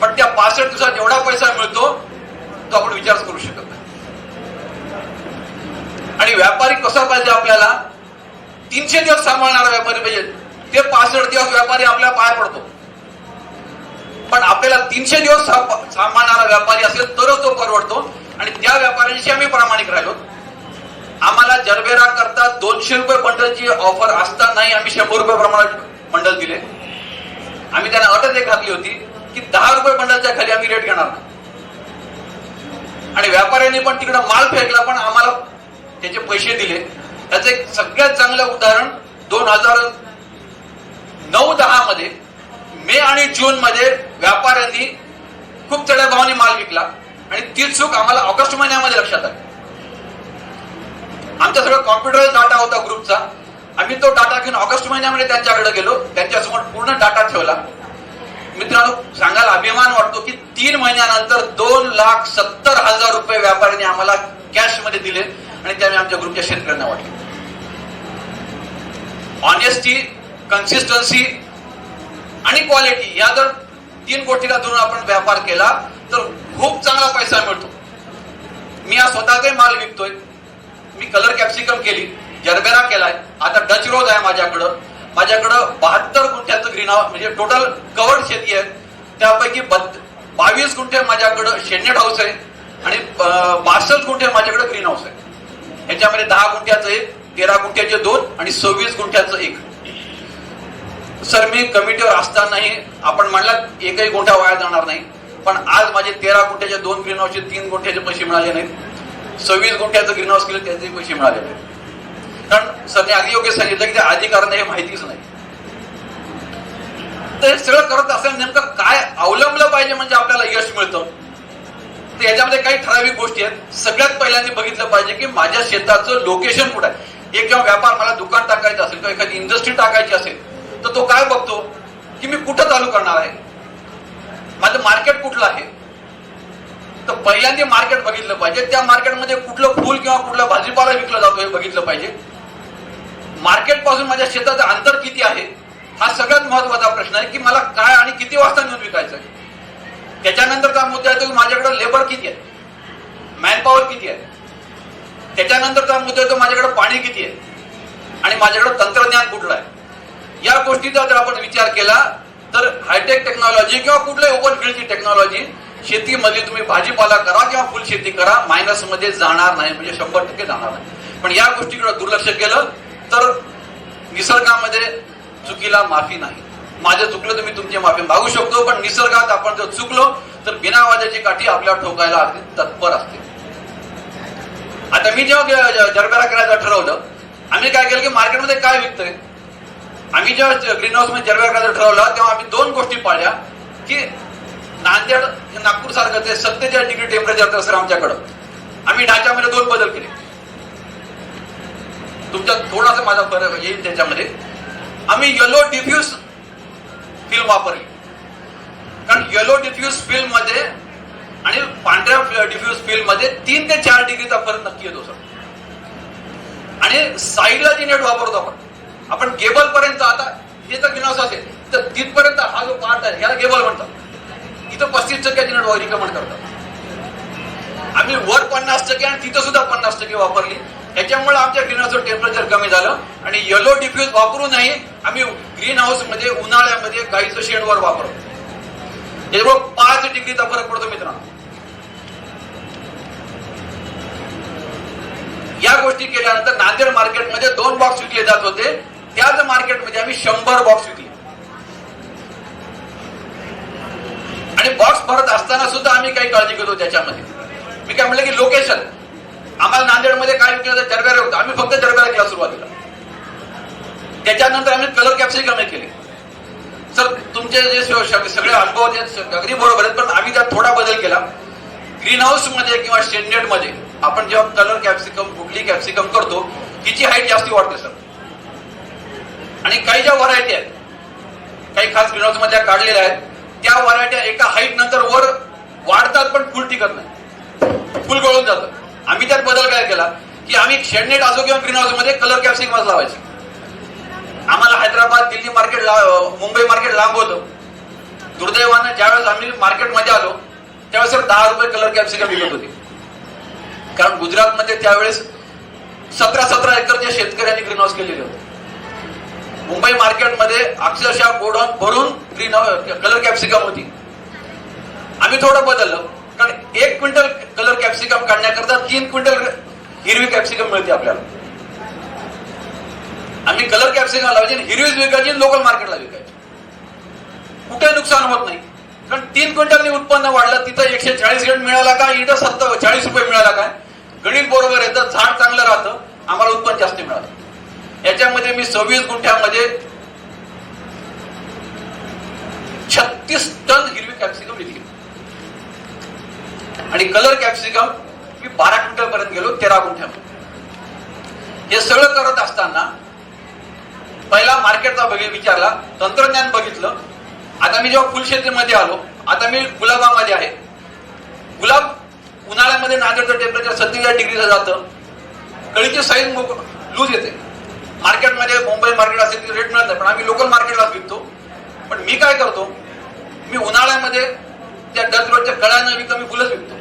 पण त्या 65 दिवसात एवढा पैसा मिळतो तो आपण विचारच करू शकत नाही. आणि व्यापारी कसा पाहिजे आपल्याला, 300 दिवस सांभाळणारा व्यापारी पाहिजे. ते 65 दिवस व्यापारी आपल्या पाय पडतो, पण आपल्याला 300 दिवस सांभाळणारा व्यापारी असेल तरच तो परवडतो. आणि त्या व्यापाऱ्यांशी आम्ही प्रामाणिक राहिलो. आम्हाला जरबेरा करता 200 रुपये बंडलची ऑफर असतानाही आम्ही 100 रुपये प्रमाणात बंडल दिले. आम्ही त्यांना अटच एक घातली होती की 10 रुपये बंडलच्या खाली आम्ही रेट घेणार नाही. आणि व्यापाऱ्यांनी पण तिकडे माल फेकला पण आम्हाला त्याचे पैसे दिले. त्याचं एक सगळ्यात चांगलं उदाहरण 2009-10 मध्ये मे आणि जून मध्ये व्यापाऱ्यांनी खूप चढ्या भावाने माल विकला आणि ती चूक आम्हाला ऑगस्ट महिन्यामध्ये लक्षात आली. आमचा सगळं कॉम्प्युटराइज डाटा होता ग्रुपचा. आम्ही तो डाटा घेऊन ऑगस्ट महिन्यामध्ये त्यांच्याकडे गेलो, त्यांच्यासमोर पूर्ण डाटा ठेवला. मित्रांनो, सांगायला अभिमान वाटतो की 3 महिन्यानंतर 2,70,000 रुपये व्यापाऱ्यांनी आम्हाला कॅश मध्ये दिले आणि ते आम्ही आमच्या ग्रुपच्या शेतकऱ्यांना वाटले. ऑनेस्टी, कन्सिस्टन्सी आणि क्वालिटी या जर 3 गोष्टीला धरून आपण व्यापार केला तर खूप चांगला पैसा मिळतो. मी आज स्वतःचे माल विकतोय. मी कलर कॅप्सिकम केली, जरबेरा केलाय, आता डच रोज आहे माझ्याकडं. 72 गुंठ्याचं ग्रीन हाऊस म्हणजे टोटल कवर्ड शेती आहे. त्यापैकी 22 गुंठे माझ्याकडं शेडनेट हाऊस आहे आणि 62 गुंठे माझ्याकडे ग्रीन हाऊस आहे. ह्याच्यामध्ये 10 गुंठ्याचं 1, 13 गुंठ्याचे 2 आणि 26 गुंठ्याचं 1. सर, मी कमिटीवर असतानाही आपण म्हणला एकही गुंठा वाया जाणार नाही, पण आज माझे 13 गुंठ्याचे 2 ग्रीन हाऊसचे 3 गुंठ्याचे पैसे मिळाले नाहीत. 26 गुंठ्याचं ग्रीन हाऊस केलं त्याचे पैसे मिळाले नाहीत. कारण सरने आधी योग्य सांगितलं की त्या अधिकाऱ्यांना हे माहितीच नाही. तर हे सगळं करत असताना नेमकं काय अवलंबलं पाहिजे म्हणजे आपल्याला यश मिळतं. तर याच्यामध्ये काही ठराविक गोष्टी आहेत. सगळ्यात पहिल्यांदा बघितलं पाहिजे की माझ्या शेताचं लोकेशन कुठं आहे. एक किंवा व्यापार मला दुकान टाकायचं असेल किंवा एखादी इंडस्ट्री टाकायची असेल तर तो काय बघतो की मी कुठं चालू करणार आहे, माझं मार्केट कुठलं आहे. तर पहिल्यांदा मार्केट बघितलं पाहिजे. त्या मार्केटमध्ये कुठलं फुल किंवा कुठला भाजीपाला विकला जातो हे बघितलं पाहिजे. मार्केट पासून माझ्या शेताचं अंतर किती आहे हा सगळ्यात महत्वाचा प्रश्न आहे की मला काय आणि किती वाजता नेऊन विकायचं आहे. त्याच्यानंतरचा मुद्दा येतो की माझ्याकडे लेबर किती आहे, मॅनपॉवर किती आहे. त्याच्यानंतरचा मुद्दा येतो माझ्याकडे पाणी किती आहे आणि माझ्याकडे तंत्रज्ञान कुठलं आहे. या गोष्टीचा जर आपण विचार केला तर हायटेक टेक्नॉलॉजी किंवा कुठल्याही ओपन फील्डची टेक्नॉलॉजी शेतीमध्ये तुम्ही भाजीपाला करा किंवा फुल शेती करा मायनस मध्ये जाणार नाही, म्हणजे 100% जाणार नाही. पण या गोष्टीकडे दुर्लक्ष केलं तर निसर्गामध्ये चुकीला माफी नाही. माझं चुकलं तर मी तुमची माफी मागू शकतो, पण निसर्गात आपण जर चुकलो तर बिना आवाजाची काठी आपल्याला ठोकायला अगदी तत्पर असते. आता मी जेव्हा जरबेरा करायचं ठरवलं, आम्ही काय केलं की मार्केटमध्ये काय विकतंय. आम्ही जेव्हा ग्रीन हाऊस मध्ये जरबेरा करायचं ठरवलं तेव्हा आम्ही 2 गोष्टी पाळल्या की नांदेड नागपूर सारखं ते 47 डिग्री टेम्परेचर असेल आमच्याकडं. आम्ही ढाच्यामध्ये 2 बदल केले. तुमच्या थोडासा माझा फरक येईल त्याच्यामध्ये. आम्ही येलो डिफ्यूज फिल्म वापरली, कारण येलो डिफ्यूज फिल्म मध्ये आणि पांढऱ्या डिफ्यूज फिल्म मध्ये 3 ते 4 डिग्रीचा फरक नक्की येतो सर. आणि साईडला जी नेट वापरतो आपण गेबल पर्यंत, आता हे जर ग्रीनहाऊस असेल तर तिथपर्यंत हा जो पार्ट आहे ह्याला गेबल म्हणतात. इथं 35% नेट रिकमेंड करतात. आम्ही वर 50% आणि तिथं सुद्धा 50% वापरली. याच्यामुळे आमच्या ग्रीनहाऊसचं टेम्परेचर कमी झालं आणि येलो डिफ्यूज वापरूनही आम्ही ग्रीन हाऊस मध्ये उन्हाळ्यामध्ये गाईचं शेडवर वापरतो. याच्यामुळे 5 डिग्रीचा फरक पडतो मित्रांनो. या गोष्टी केल्यानंतर नांदेड मार्केटमध्ये 2 बॉक्स विकले जात होते, त्याच मार्केटमध्ये आम्ही 100 बॉक्स विकले. आणि बॉक्स भरत असताना सुद्धा आम्ही काही काळजी घेतो त्याच्यामध्ये. मी काय म्हणलं की लोकेशन, आम्हाला नांदेडमध्ये काय विकलं तर जरबेरा होतं, आम्ही फक्त जरबेरा केला सुरुवातीला. त्याच्यानंतर आम्ही कलर कॅप्सिकम केले. सर तुमचे जे सगळे अनुभव अगदी बरोबर आहेत, पण आम्ही त्यात थोडा बदल केला. ग्रीन हाऊस मध्ये किंवा शेडनेट मध्ये आपण जेव्हा कलर कॅप्सिकम कुठली कॅप्सिकम करतो तिची हाईट जास्ती वाढते सर. आणि काही ज्या व्हरायटी आहेत, काही खास ग्रीन हाऊस मध्ये काढलेल्या आहेत, त्या व्हरायट्या एका हाईट नंतर वर वाढतात पण फुल टिकत नाही, फुल गळून जातं. आम्ही त्यात बदल काय केला की आम्ही शेडनेट असो किंवा ग्रीन हाऊस मध्ये कलर कॅप्सिकम लावायचे. आम्हाला हैदराबाद, दिल्ली मार्केट, मुंबई मार्केट लांब होतं. दुर्दैवानं ज्यावेळेस आम्ही मार्केटमध्ये आलो त्यावेळेस 10 रुपये कलर कॅप्सिकम विकत होते. कारण गुजरातमध्ये त्यावेळेस 17 एकरच्या शेतकऱ्यांनी ग्रीन हाऊस केलेले होते. मुंबई मार्केटमध्ये अक्षरशः गोडाऊन भरून ग्रीन कलर कॅप्सिकम होती. आम्ही थोडं बदललं, कारण 1 क्विंटल कलर कॅप्सिकम काढण्याकरता 3 क्विंटल हिरवी कॅप्सिकम मिळते आपल्याला. आम्ही कलर कॅप्सिकम लावायची, हिरवीच विकायची, लोकल मार्केटला विकायची. कुठे नुकसान होत नाही, कारण 3 क्विंटलनी उत्पन्न वाढलं. तिथं 140 रेट मिळाला का, इथं 40 रुपये मिळाला काय, गणित बरोबर येतं, झाड चांगलं राहतं, आम्हाला उत्पन्न जास्त मिळालं. याच्यामध्ये मी 26 गुंठ्यामध्ये 36 टन हिरवी कॅप्सिकम विकली. आणि कलर कॅप्सिकम मी 12 क्विंटल पर्यंत गेलो 13 गुंठ्यामध्ये. हे सगळं करत असताना पहिला मार्केटचा विचारला, तंत्रज्ञान बघितलं. आता मी जेव्हा फुलशेतीमध्ये आलो, आता मी गुलाबामध्ये आहे. गुलाब उन्हाळ्यामध्ये नांदेडचं टेम्परेचर 37 डिग्रीचं जातं, कळीची साईज लूज येते. मार्केटमध्ये मुंबई मार्केट असेल की रेट मिळत नाही, पण आम्ही लोकल मार्केटला विकतो. पण मी काय करतो, मी उन्हाळ्यामध्ये त्या डच रोडच्या कळ्या न विकतो, मी फुलंच विकतो.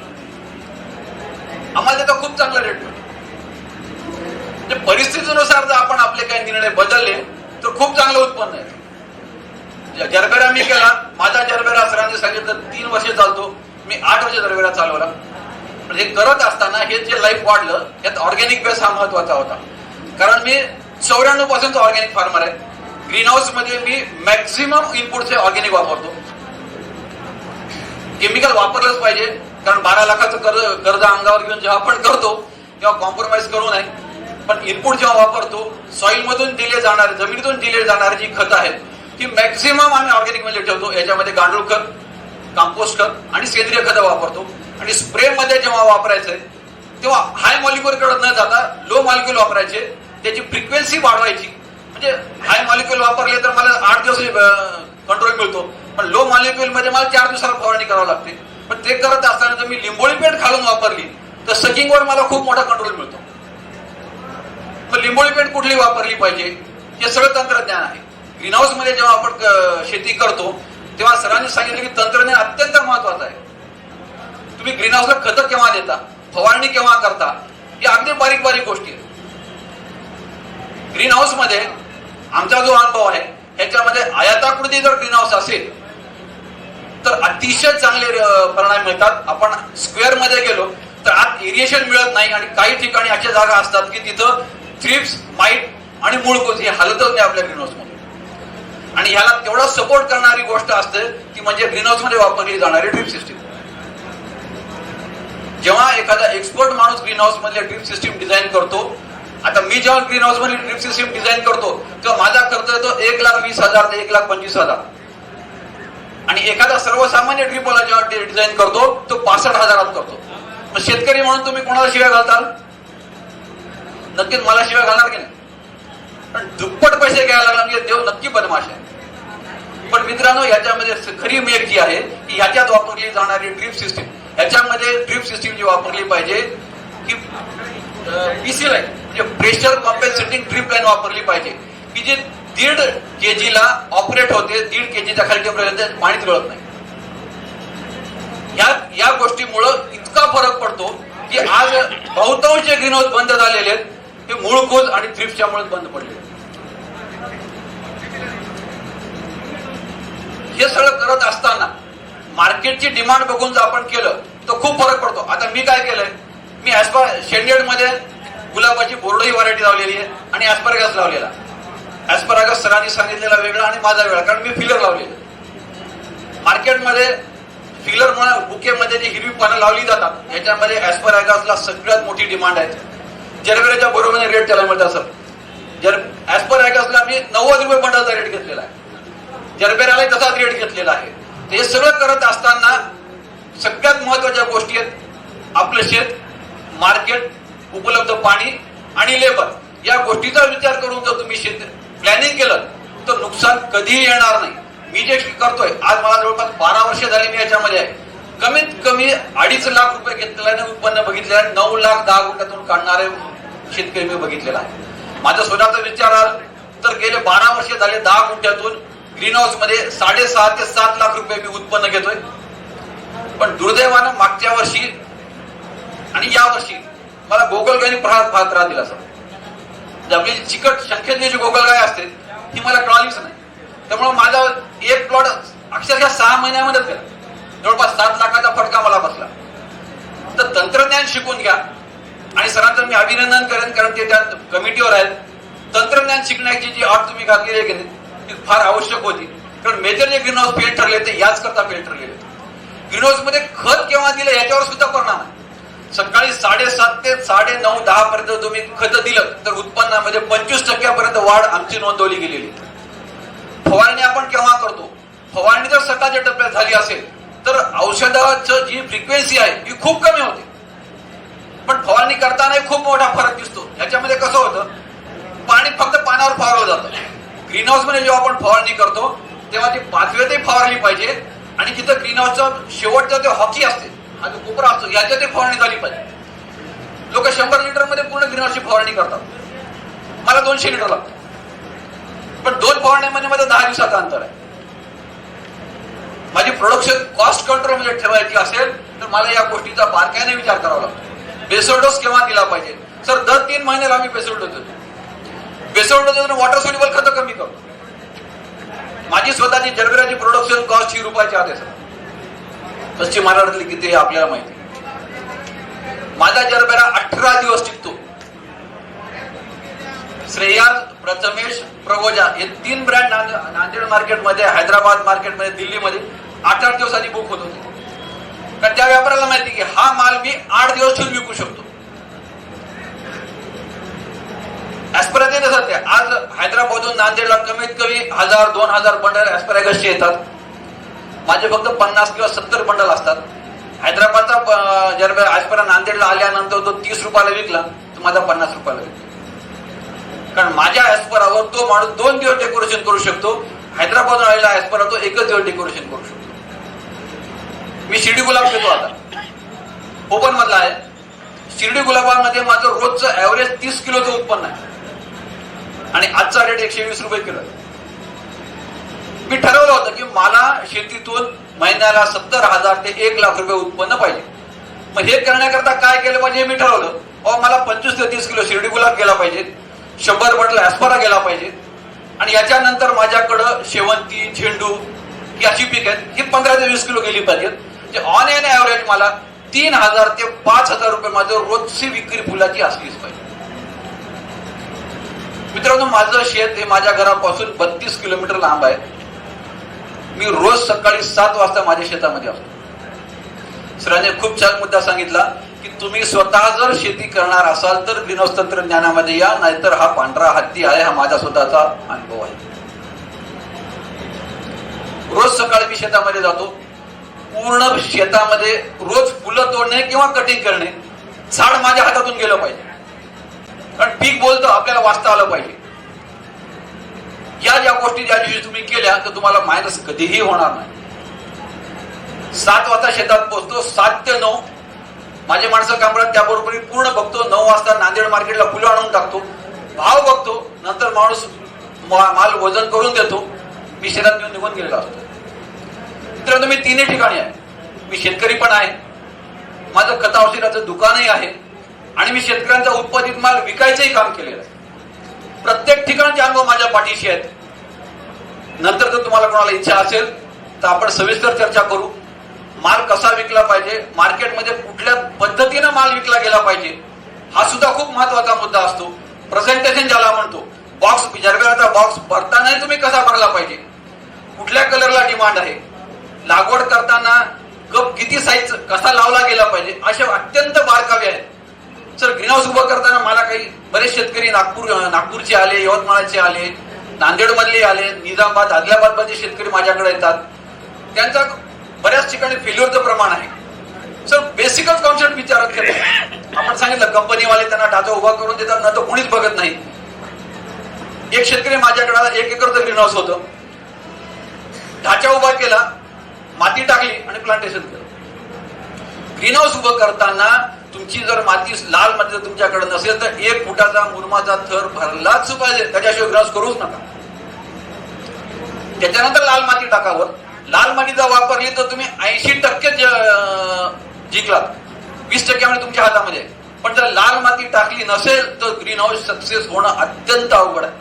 आम्हाला त्याचा खूप चांगला रेट मिळतो. परिस्थितीनुसार जर आपण आपले काही निर्णय बदलले तर खूप चांगलं उत्पन्न आहे. जरबेरा मी केला, माझा जरबेरा सरांनी सांगितलं 3 वर्ष चालतो, मी 8 वर्ष जरबेरा चालवला. पण हे करत असताना हे जे लाईफ वाढलं, यात ऑर्गॅनिक बेस हा महत्वाचा होता. कारण मी 94 पासूनचा ऑर्गॅनिक फार्मर आहे. ग्रीन हाऊस मध्ये मी मॅक्झिमम इनपुटचे ऑर्गॅनिक वापरतो. केमिकल वापरलंच पाहिजे, कारण 12 लाखाचं कर्ज अंगावर घेऊन जेव्हा आपण करतो तेव्हा कॉम्प्रोमाइज करू नये. पण इनपुट जेव्हा वापरतो, सॉइल मधून दिले जाणारे, जमिनीतून दिले जाणारी जी खतं आहेत ती मॅक्झिमम आम्ही ऑर्गॅनिक मध्ये ठेवतो. याच्यामध्ये गांडूळ खत, कंपोस्ट खत आणि सेंद्रिय खतं वापरतो. आणि स्प्रे मध्ये जेव्हा वापरायचंय तेव्हा हाय मॉलिक्युल कडे न जाता लो मॉलिक्युल वापरायचे. त्याची फ्रिक्वेन्सी वाढवायची. म्हणजे हाय मॉलिक्युल वापरले तर मला 8 दिवस कंट्रोल मिळतो, पण लो मॉलिक्युल मध्ये मला 4 दिवसाला फवारणी करावी लागते. पण ते करत असताना जर मी लिंबोळी पेंट घालून वापरली तर सकिंगवर मला खूप मोठा कंट्रोल मिळतो. मग लिंबोळी पेंट कुठली वापरली पाहिजे हे सगळं तंत्रज्ञान आहे. ग्रीन हाऊस मध्ये जेव्हा आपण शेती करतो तेव्हा सरांनी सांगितलं की तंत्रज्ञान अत्यंत महत्वाचं आहे. तुम्ही ग्रीन हाऊसला खतं केव्हा देता, फवारणी केव्हा करता, या अगदी बारीक बारीक गोष्टी आहेत. ग्रीन हाऊस मध्ये आमचा जो अनुभव आहे ह्याच्यामध्ये आयताकृती जर ग्रीन हाऊस असेल तर अतिशय चांगले परिणाम मिळतात. आपण स्क्वेअर मध्ये गेलो तर आत एरिएशन मिळत नाही आणि काही ठिकाणी अशा जागा असतात की तिथं थ्रिप्स, माईट आणि मुळकोज हे हलतच नाही आपल्या ग्रीन हाऊस मध्ये. आणि ह्याला तेवढा सपोर्ट करणारी गोष्ट असते ती म्हणजे ग्रीन हाऊस मध्ये वापरली जाणारी ड्रिप सिस्टीम. जेव्हा एखादा एक्सपर्ट माणूस ग्रीन हाऊस मधल्या ड्रिप सिस्टीम डिझाईन करतो, आता मी जेव्हा ग्रीन हाऊस मध्ये ड्रिप सिस्टीम डिझाईन करतो तेव्हा माझा खर्च येतो 1,20,000 ते 1,25,000. आणि एखादा सर्वसामान्य ड्रिपवाला जेव्हा डिझाईन करतो तो 65,000 करतो. मग शेतकरी म्हणून तुम्ही कोणाला शिव्या घालताल? नक्कीच मला शिव्या घालणार की नाही. पण दुप्पट पैसे घ्यायला लागला म्हणजे देव नक्की बदमाश आहे. पण मित्रांनो, याच्यामध्ये खरी मेघ जी आहे की ह्याच्यात वापरली जाणारी ड्रिप सिस्टीम ह्याच्यामध्ये ड्रिप सिस्टीम जी वापरली पाहिजे की पीसी लाईन म्हणजे प्रेशर कॉम्पेन्सेटिंग ड्रिप लाईन वापरली पाहिजे की जे 1.5 kg ला ऑपरेट होते, 1.5 kg खाली टेम्परेचर पाणीच गळत नाही. या गोष्टीमुळं इतका फरक पडतो की आज बहुतांश जे ग्रीन हाऊस बंद झालेले आहेत ते मूळखोज आणि थ्रिप्सच्यामुळे बंद पडले. हे सगळं करत असताना मार्केटची डिमांड बघून जर आपण केलं तर खूप फरक पडतो. आता मी काय केलंय, मी शेंडेड मध्ये गुलाबाची बोर्डही व्हरायटी लावलेली आहे आणि ऍस्परागस लावलेला. ऍस्परागस सरांनी सांगितलेला वेगळा आणि माझा वेगळा, कारण मी फिलर लावलेले. मार्केटमध्ये फिलर बुकेमध्ये जी हिरवी पानं लावली जातात याच्यामध्ये ऍस्परागसला सगळ्यात मोठी डिमांड आहे. जरबेराच्या बरोबरीने रेट त्याला मिळतात सर. ऍस्परागसला मी 90 रुपये बंडलचा रेट घेतलेला आहे, जरबेरालाही तसाच रेट घेतलेला आहे. हे सगळं करत असताना सगळ्यात महत्वाच्या गोष्टी आहेत, आपलं शेत, मार्केट, उपलब्ध पाणी आणि लेबर. या गोष्टीचा विचार करून जर तुम्ही शेत प्लॅनिंग केलं तर नुकसान कधीही येणार नाही. मी जे करतोय आज मला जवळपास 12 वर्ष झाली मी याच्यामध्ये आहे. कमीत कमी 2.5 लाख रुपये घेतलेल्याने उत्पन्न बघितलेलं आहे, 9 लाख 10 गुंठ्यातून काढणारे शेतकरी मी बघितलेला आहे. माझा स्वतःचा विचार आला तर गेले 12 वर्ष झाले 10 गुंठ्यातून ग्रीन हाऊस मध्ये 6.5 ते 7 लाख रुपये मी उत्पन्न घेतोय. पण दुर्दैवानं मागच्या वर्षी आणि या वर्षी मला गोगलगायने फार त्रास दिला सर. आपली चिकट शंखेतली जी गोगलगाय असते ती मला कळालीच नाही. त्यामुळे माझा एक प्लॉट अक्षरशः 6 महिन्यामध्येच गेला, जवळपास 7 लाखाचा फटका मला बसला. तर तंत्रज्ञान शिकून घ्या आणि सरांचं मी अभिनंदन करेन, कारण ते त्या कमिटीवर आहेत. तंत्रज्ञान शिकण्याची जी अट तुम्ही घातलेली आहे की नाही ती फार आवश्यक होती, कारण मेजर जे ग्रीन हाऊस फेल ठरले ते याच करता फेल ठरलेले. ग्रीन हाऊस मध्ये खत केव्हा दिलं याच्यावर सुद्धा परिणाम आहे. सकाळी 7:30 ते 9:30 10 पर्यंत तुम्ही खत दिलं तर उत्पन्नामध्ये 25% वाढ आमची नोंदवली गेलेली. फवारणी आपण केव्हा करतो, फवारणी जर सकाळच्या टप्प्यात झाली असेल तर औषधाचं जी फ्रिक्वेन्सी आहे ही खूप कमी होते, पण फवारणी करतानाही खूप मोठा फरक दिसतो. याच्यामध्ये कसं होतं, पाणी फक्त पानावर फवारलं जातं. ग्रीन हाऊस मध्ये जेव्हा आपण फवारणी करतो तेव्हा ती पाचव्यातही फवारली पाहिजे आणि तिथं ग्रीन हाऊसचा शेवटचा ते हॉकी असते, हा जो कोपरा असतो याच्यातही फवारणी झाली पाहिजे. लोक 100 लिटर मध्ये पूर्ण ग्रीन हाऊसची फवारणी करतात, मला 200 लिटर लागतं. पण 2 फवारण्यामध्ये माझं 10 दिवसाचं अंतर आहे. माझी प्रोडक्शन कॉस्ट कंट्रोल मध्ये ठेवायची असेल तर मला या गोष्टीचा बारकाईने विचार करावा लागतो. बेसोल डोस केव्हा दिला पाहिजे सर, दर 3 महिन्याला आम्ही बेसोल डोस देतो. बेसोल डोस वॉटर सोल्युबल खतं कमी करतो. माझी स्वतःची जरबेराची प्रोडक्शन कॉस्ट 100 रुपयाची आहे सर. पश्चिम महाराष्ट्रातली किती आहे आपल्याला माहिती. माझा जरबेरा 18 दिवस टिकतो. श्रेयाज, प्रथमेश, प्रगोजा हे 3 ब्रँड नांदेड मार्केटमध्ये, हैदराबाद मार्केटमध्ये, दिल्लीमध्ये 8-8 दिवसांनी बुक होत होते. कारण त्या व्यापाऱ्याला माहिती की हा माल मी 8 दिवस ठेवून विकू शकतो. ऍस्परागस सध्या आज हैदराबादहून नांदेडला कमीत कमी 1000-2000 बंडल ऍस्परागसचे येतात. माझे फक्त 50 किंवा 70 बंडल असतात. हैदराबादचा जरबेरा ऍस्परा नांदेडला आल्यानंतर तो 30 रुपयाला विकला तर माझा 50 रुपयाला विकला. कारण माझ्या ऍस्परावर तो माणूस 2 दिवस डेकोरेशन करू शकतो, हैदराबादहून आलेला ऍस्परा तो 1 दिवस डेकोरेशन करू शकतो. मी शिर्डी गुलाब घेतो, आता ओपन मधला आहे. शिर्डी गुलाबामध्ये माझं रोजचं ऍव्हरेज 30 किलोचं उत्पन्न आहे आणि आजचा रेट 120 रुपये किलो. मी ठरवलं होतं की मला शेतीतून महिन्याला 70,000 ते 1 लाख रुपये उत्पन्न पाहिजे. मग हे करण्याकरता काय केलं पाहिजे मी ठरवलं. मला 25 ते 30 किलो शिर्डी गुलाब गेला पाहिजे, 100 बंडल ऍस्परा गेला पाहिजे आणि याच्यानंतर माझ्याकडं शेवंती, झेंडू ही अशी पीक आहेत ही 15 ते 20 किलो गेली पाहिजेत. जे ऑन एन ऍव्हरेज मला 3,000 ते 5,000 रुपये माझं रोजची विक्री फुलाची असलीच पाहिजे. मित्रांनो, माझं शेत हे माझ्या घरापासून 32 किलोमीटर लांब आहे. मी रोज सकाळी 7 वाजता माझ्या शेतामध्ये असतो. सरांनी खूप छान मुद्दा सांगितला की तुम्ही स्वतः जर शेती करणार असाल तर ग्रीन हाऊस तंत्रज्ञानामध्ये या, नाहीतर हा पांढरा हत्ती आहे, हा माझा स्वतःचा अनुभव आहे. रोज सकाळी मी शेतामध्ये जातो. पूर्ण शेतामध्ये रोज फुलं तोडणे किंवा कटिंग करणे, झाड माझ्या हातातून गेलं पाहिजे. कारण पीक बोलतं, आपल्याला वाचता आलं पाहिजे. या ज्या गोष्टी ज्या दिवशी तुम्ही केल्या तर तुम्हाला मायनस कधीही होणार नाही. 7 वाजता शेतात पोहोचतो, 7 ते 9 माझे माणसं काम करतात, त्याबरोबर पूर्ण बघतो. 9 वाजता नांदेड मार्केटला फुलं आणून टाकतो, भाव बघतो, नंतर माणूस माल वजन करून देतो. मी शेतात घेऊन निघून गेलेला असतो. मित्रांनो, मी 3 ठिकाणी आहे. मी शेतकरी पण आहे, माझं खत औषधाचं दुकानही आहे आणि मी शेतकऱ्यांचा उत्पादित माल विकायचंही काम केलेलं आहे. प्रत्येक ठिकाणचे अनुभव माझ्या पाठीशी आहेत. नंतर जर तुम्हाला कोणाला इच्छा असेल तर आपण सविस्तर चर्चा करू. माल कसा विकला पाहिजे, मार्केटमध्ये कुठल्या पद्धतीनं माल विकला गेला पाहिजे, हा सुद्धा खूप महत्वाचा मुद्दा असतो. प्रेझेंटेशन ज्याला म्हणतो, बॉक्स जरबेराचा बॉक्स भरतानाही तुम्ही कसा भरला पाहिजे, कुठल्या कलरला डिमांड आहे, लागवड करताना कप किती साईज कसा लावला गेला पाहिजे, असे अत्यंत बारकावे आहेत. सर, ग्रीनहाऊस उभं करताना मला काही बरेच शेतकरी नागपूरचे आले, यवतमाळचे आले, नांदेड मधले आले, निजामाबाद, आदिलाबाद मध्ये शेतकरी माझ्याकडे येतात. त्यांचा बऱ्याच ठिकाणी फेल्युअरचं प्रमाण आहे. सर, बेसिकच कॉन्सेप्ट विचारत घेतो. आपण सांगितलं कंपनीवाले त्यांना ढाचा उभा करून देतात ना, तर कोणीच बघत नाही. एक शेतकरी माझ्याकडे 1 एकरचं ग्रीनहाऊस होतं, ढाचा उभा केला, माती टाकली आणि प्लांटेशन केलं. ग्रीनहाऊस उभं करताना तुमची जर माती लाल माती जर तुमच्याकडे नसेल तर 1 फुटाचा मुरमाचा थर भरलाच पाहिजे, त्याच्याशिवाय ग्रीनहाऊस करूच नका. त्याच्यानंतर लाल माती टाकावर. लाल माती जर वापरली तर तुम्ही 80% जिंकलात, 20% तुमच्या हातामध्ये. पण जर लाल माती टाकली नसेल तर ग्रीनहाऊस सक्सेस होणं अत्यंत अवघड आहे.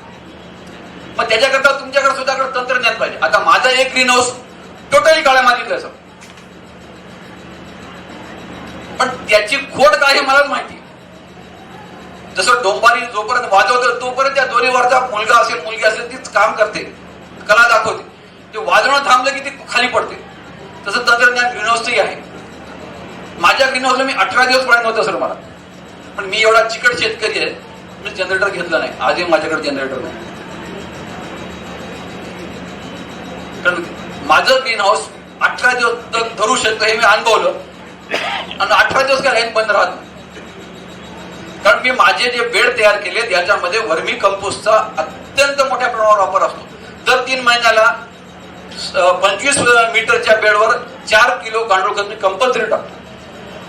मग त्याच्याकरता तुमच्याकडे सुद्धा तंत्रज्ञान पाहिजे. आता माझा एक ग्रीनहाऊस टोटली काळ्या मातीतलं आहे, पण त्याची खोड काय हे मलाच माहिती. जसं डोंबारी जोपर्यंत वाजवतं तोपर्यंत त्या दोरीवरचा मुलगा असेल मुलगी असेल तीच काम करते, कला दाखवते. ते वाजवणं थांबलं की ती खाली पडते. तसं तंत्रज्ञान ग्रीनहाऊसचंही आहे. माझ्या ग्रीनहाऊसला मी 18 दिवस पाणी नव्हतं सर मला, पण मी एवढा चिकट शेतकरी आहे, मी जनरेटर घेतलं नाही. आजही माझ्याकडे जनरेटर नाही, कारण माझं ग्रीनहाऊस 18 दिवस धरू शकतं हे मी अनुभवलं. आणि 18 दिवस काय लाईन बंद राहत नाही, कारण मी माझे जे बेड तयार केले याच्यामध्ये वर्मी कंपोस्टचा अत्यंत मोठ्या प्रमाणावर वापर असतो. दर 3 महिन्याला 25 मीटरच्या बेडवर 4 किलो गांडूळ खत मी कंपल्सरी टाकतो.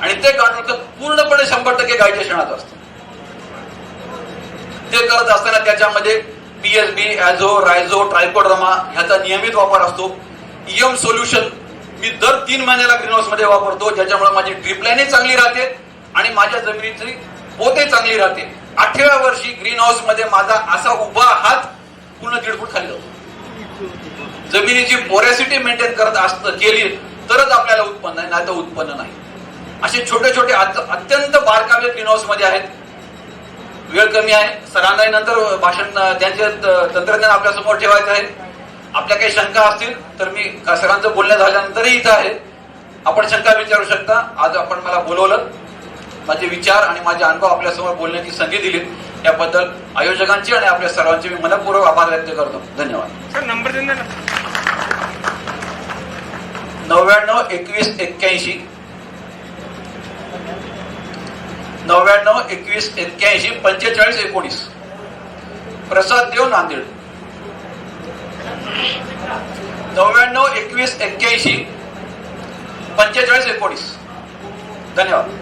आणि ते गांडूळ खत पूर्णपणे 100% गायच्या शेणाचं असतं. ते करत असताना त्याच्यामध्ये PSB, ॲझो, रायझो, ट्रायकोडर्मा ह्याचा नियमित वापर असतो. EM सोल्युशन मी दर 3 महिन्याला ग्रीनहाऊस मध्ये वापरतो, ज्याच्यामुळे माझी ड्रीप लाईनही चांगली राहते आणि माझ्या जमिनीची पोतही चांगली राहते. 8व्या वर्षी ग्रीनहाऊस मध्ये माझा असा उभा हात पूर्ण 1.5 फूट खाली जातो. जमिनीची पोरॅसिटी मेंटेन करत केली तरच आपल्याला उत्पन्न आहे, नाही तर उत्पन्न नाही. असे छोटे छोटे अत्यंत बारकावे ग्रीनहाऊस मध्ये आहेत. वेळ कमी आहे, सरांना नंतर भाषण त्यांचे तंत्रज्ञान आपल्या समोर ठेवायचं आहे. आपल्या काही शंका असतील तर मी सरांचं बोलणं झाल्यानंतरही इथं आहे, आपण शंका विचारू शकता. आज आपण मला बोलवलं, माझे विचार आणि माझे अनुभव आपल्यासमोर बोलण्याची संधी दिली, याबद्दल आयोजकांची आणि आपल्या सर्वांचे मी मनपूर्वक आभार व्यक्त करतो. धन्यवाद. सर, नंबर देणार ना? 99 21 81 99 21 81 45 19. प्रसाद देव, नांदेड. 99 21 81 45 19. धन्यवाद.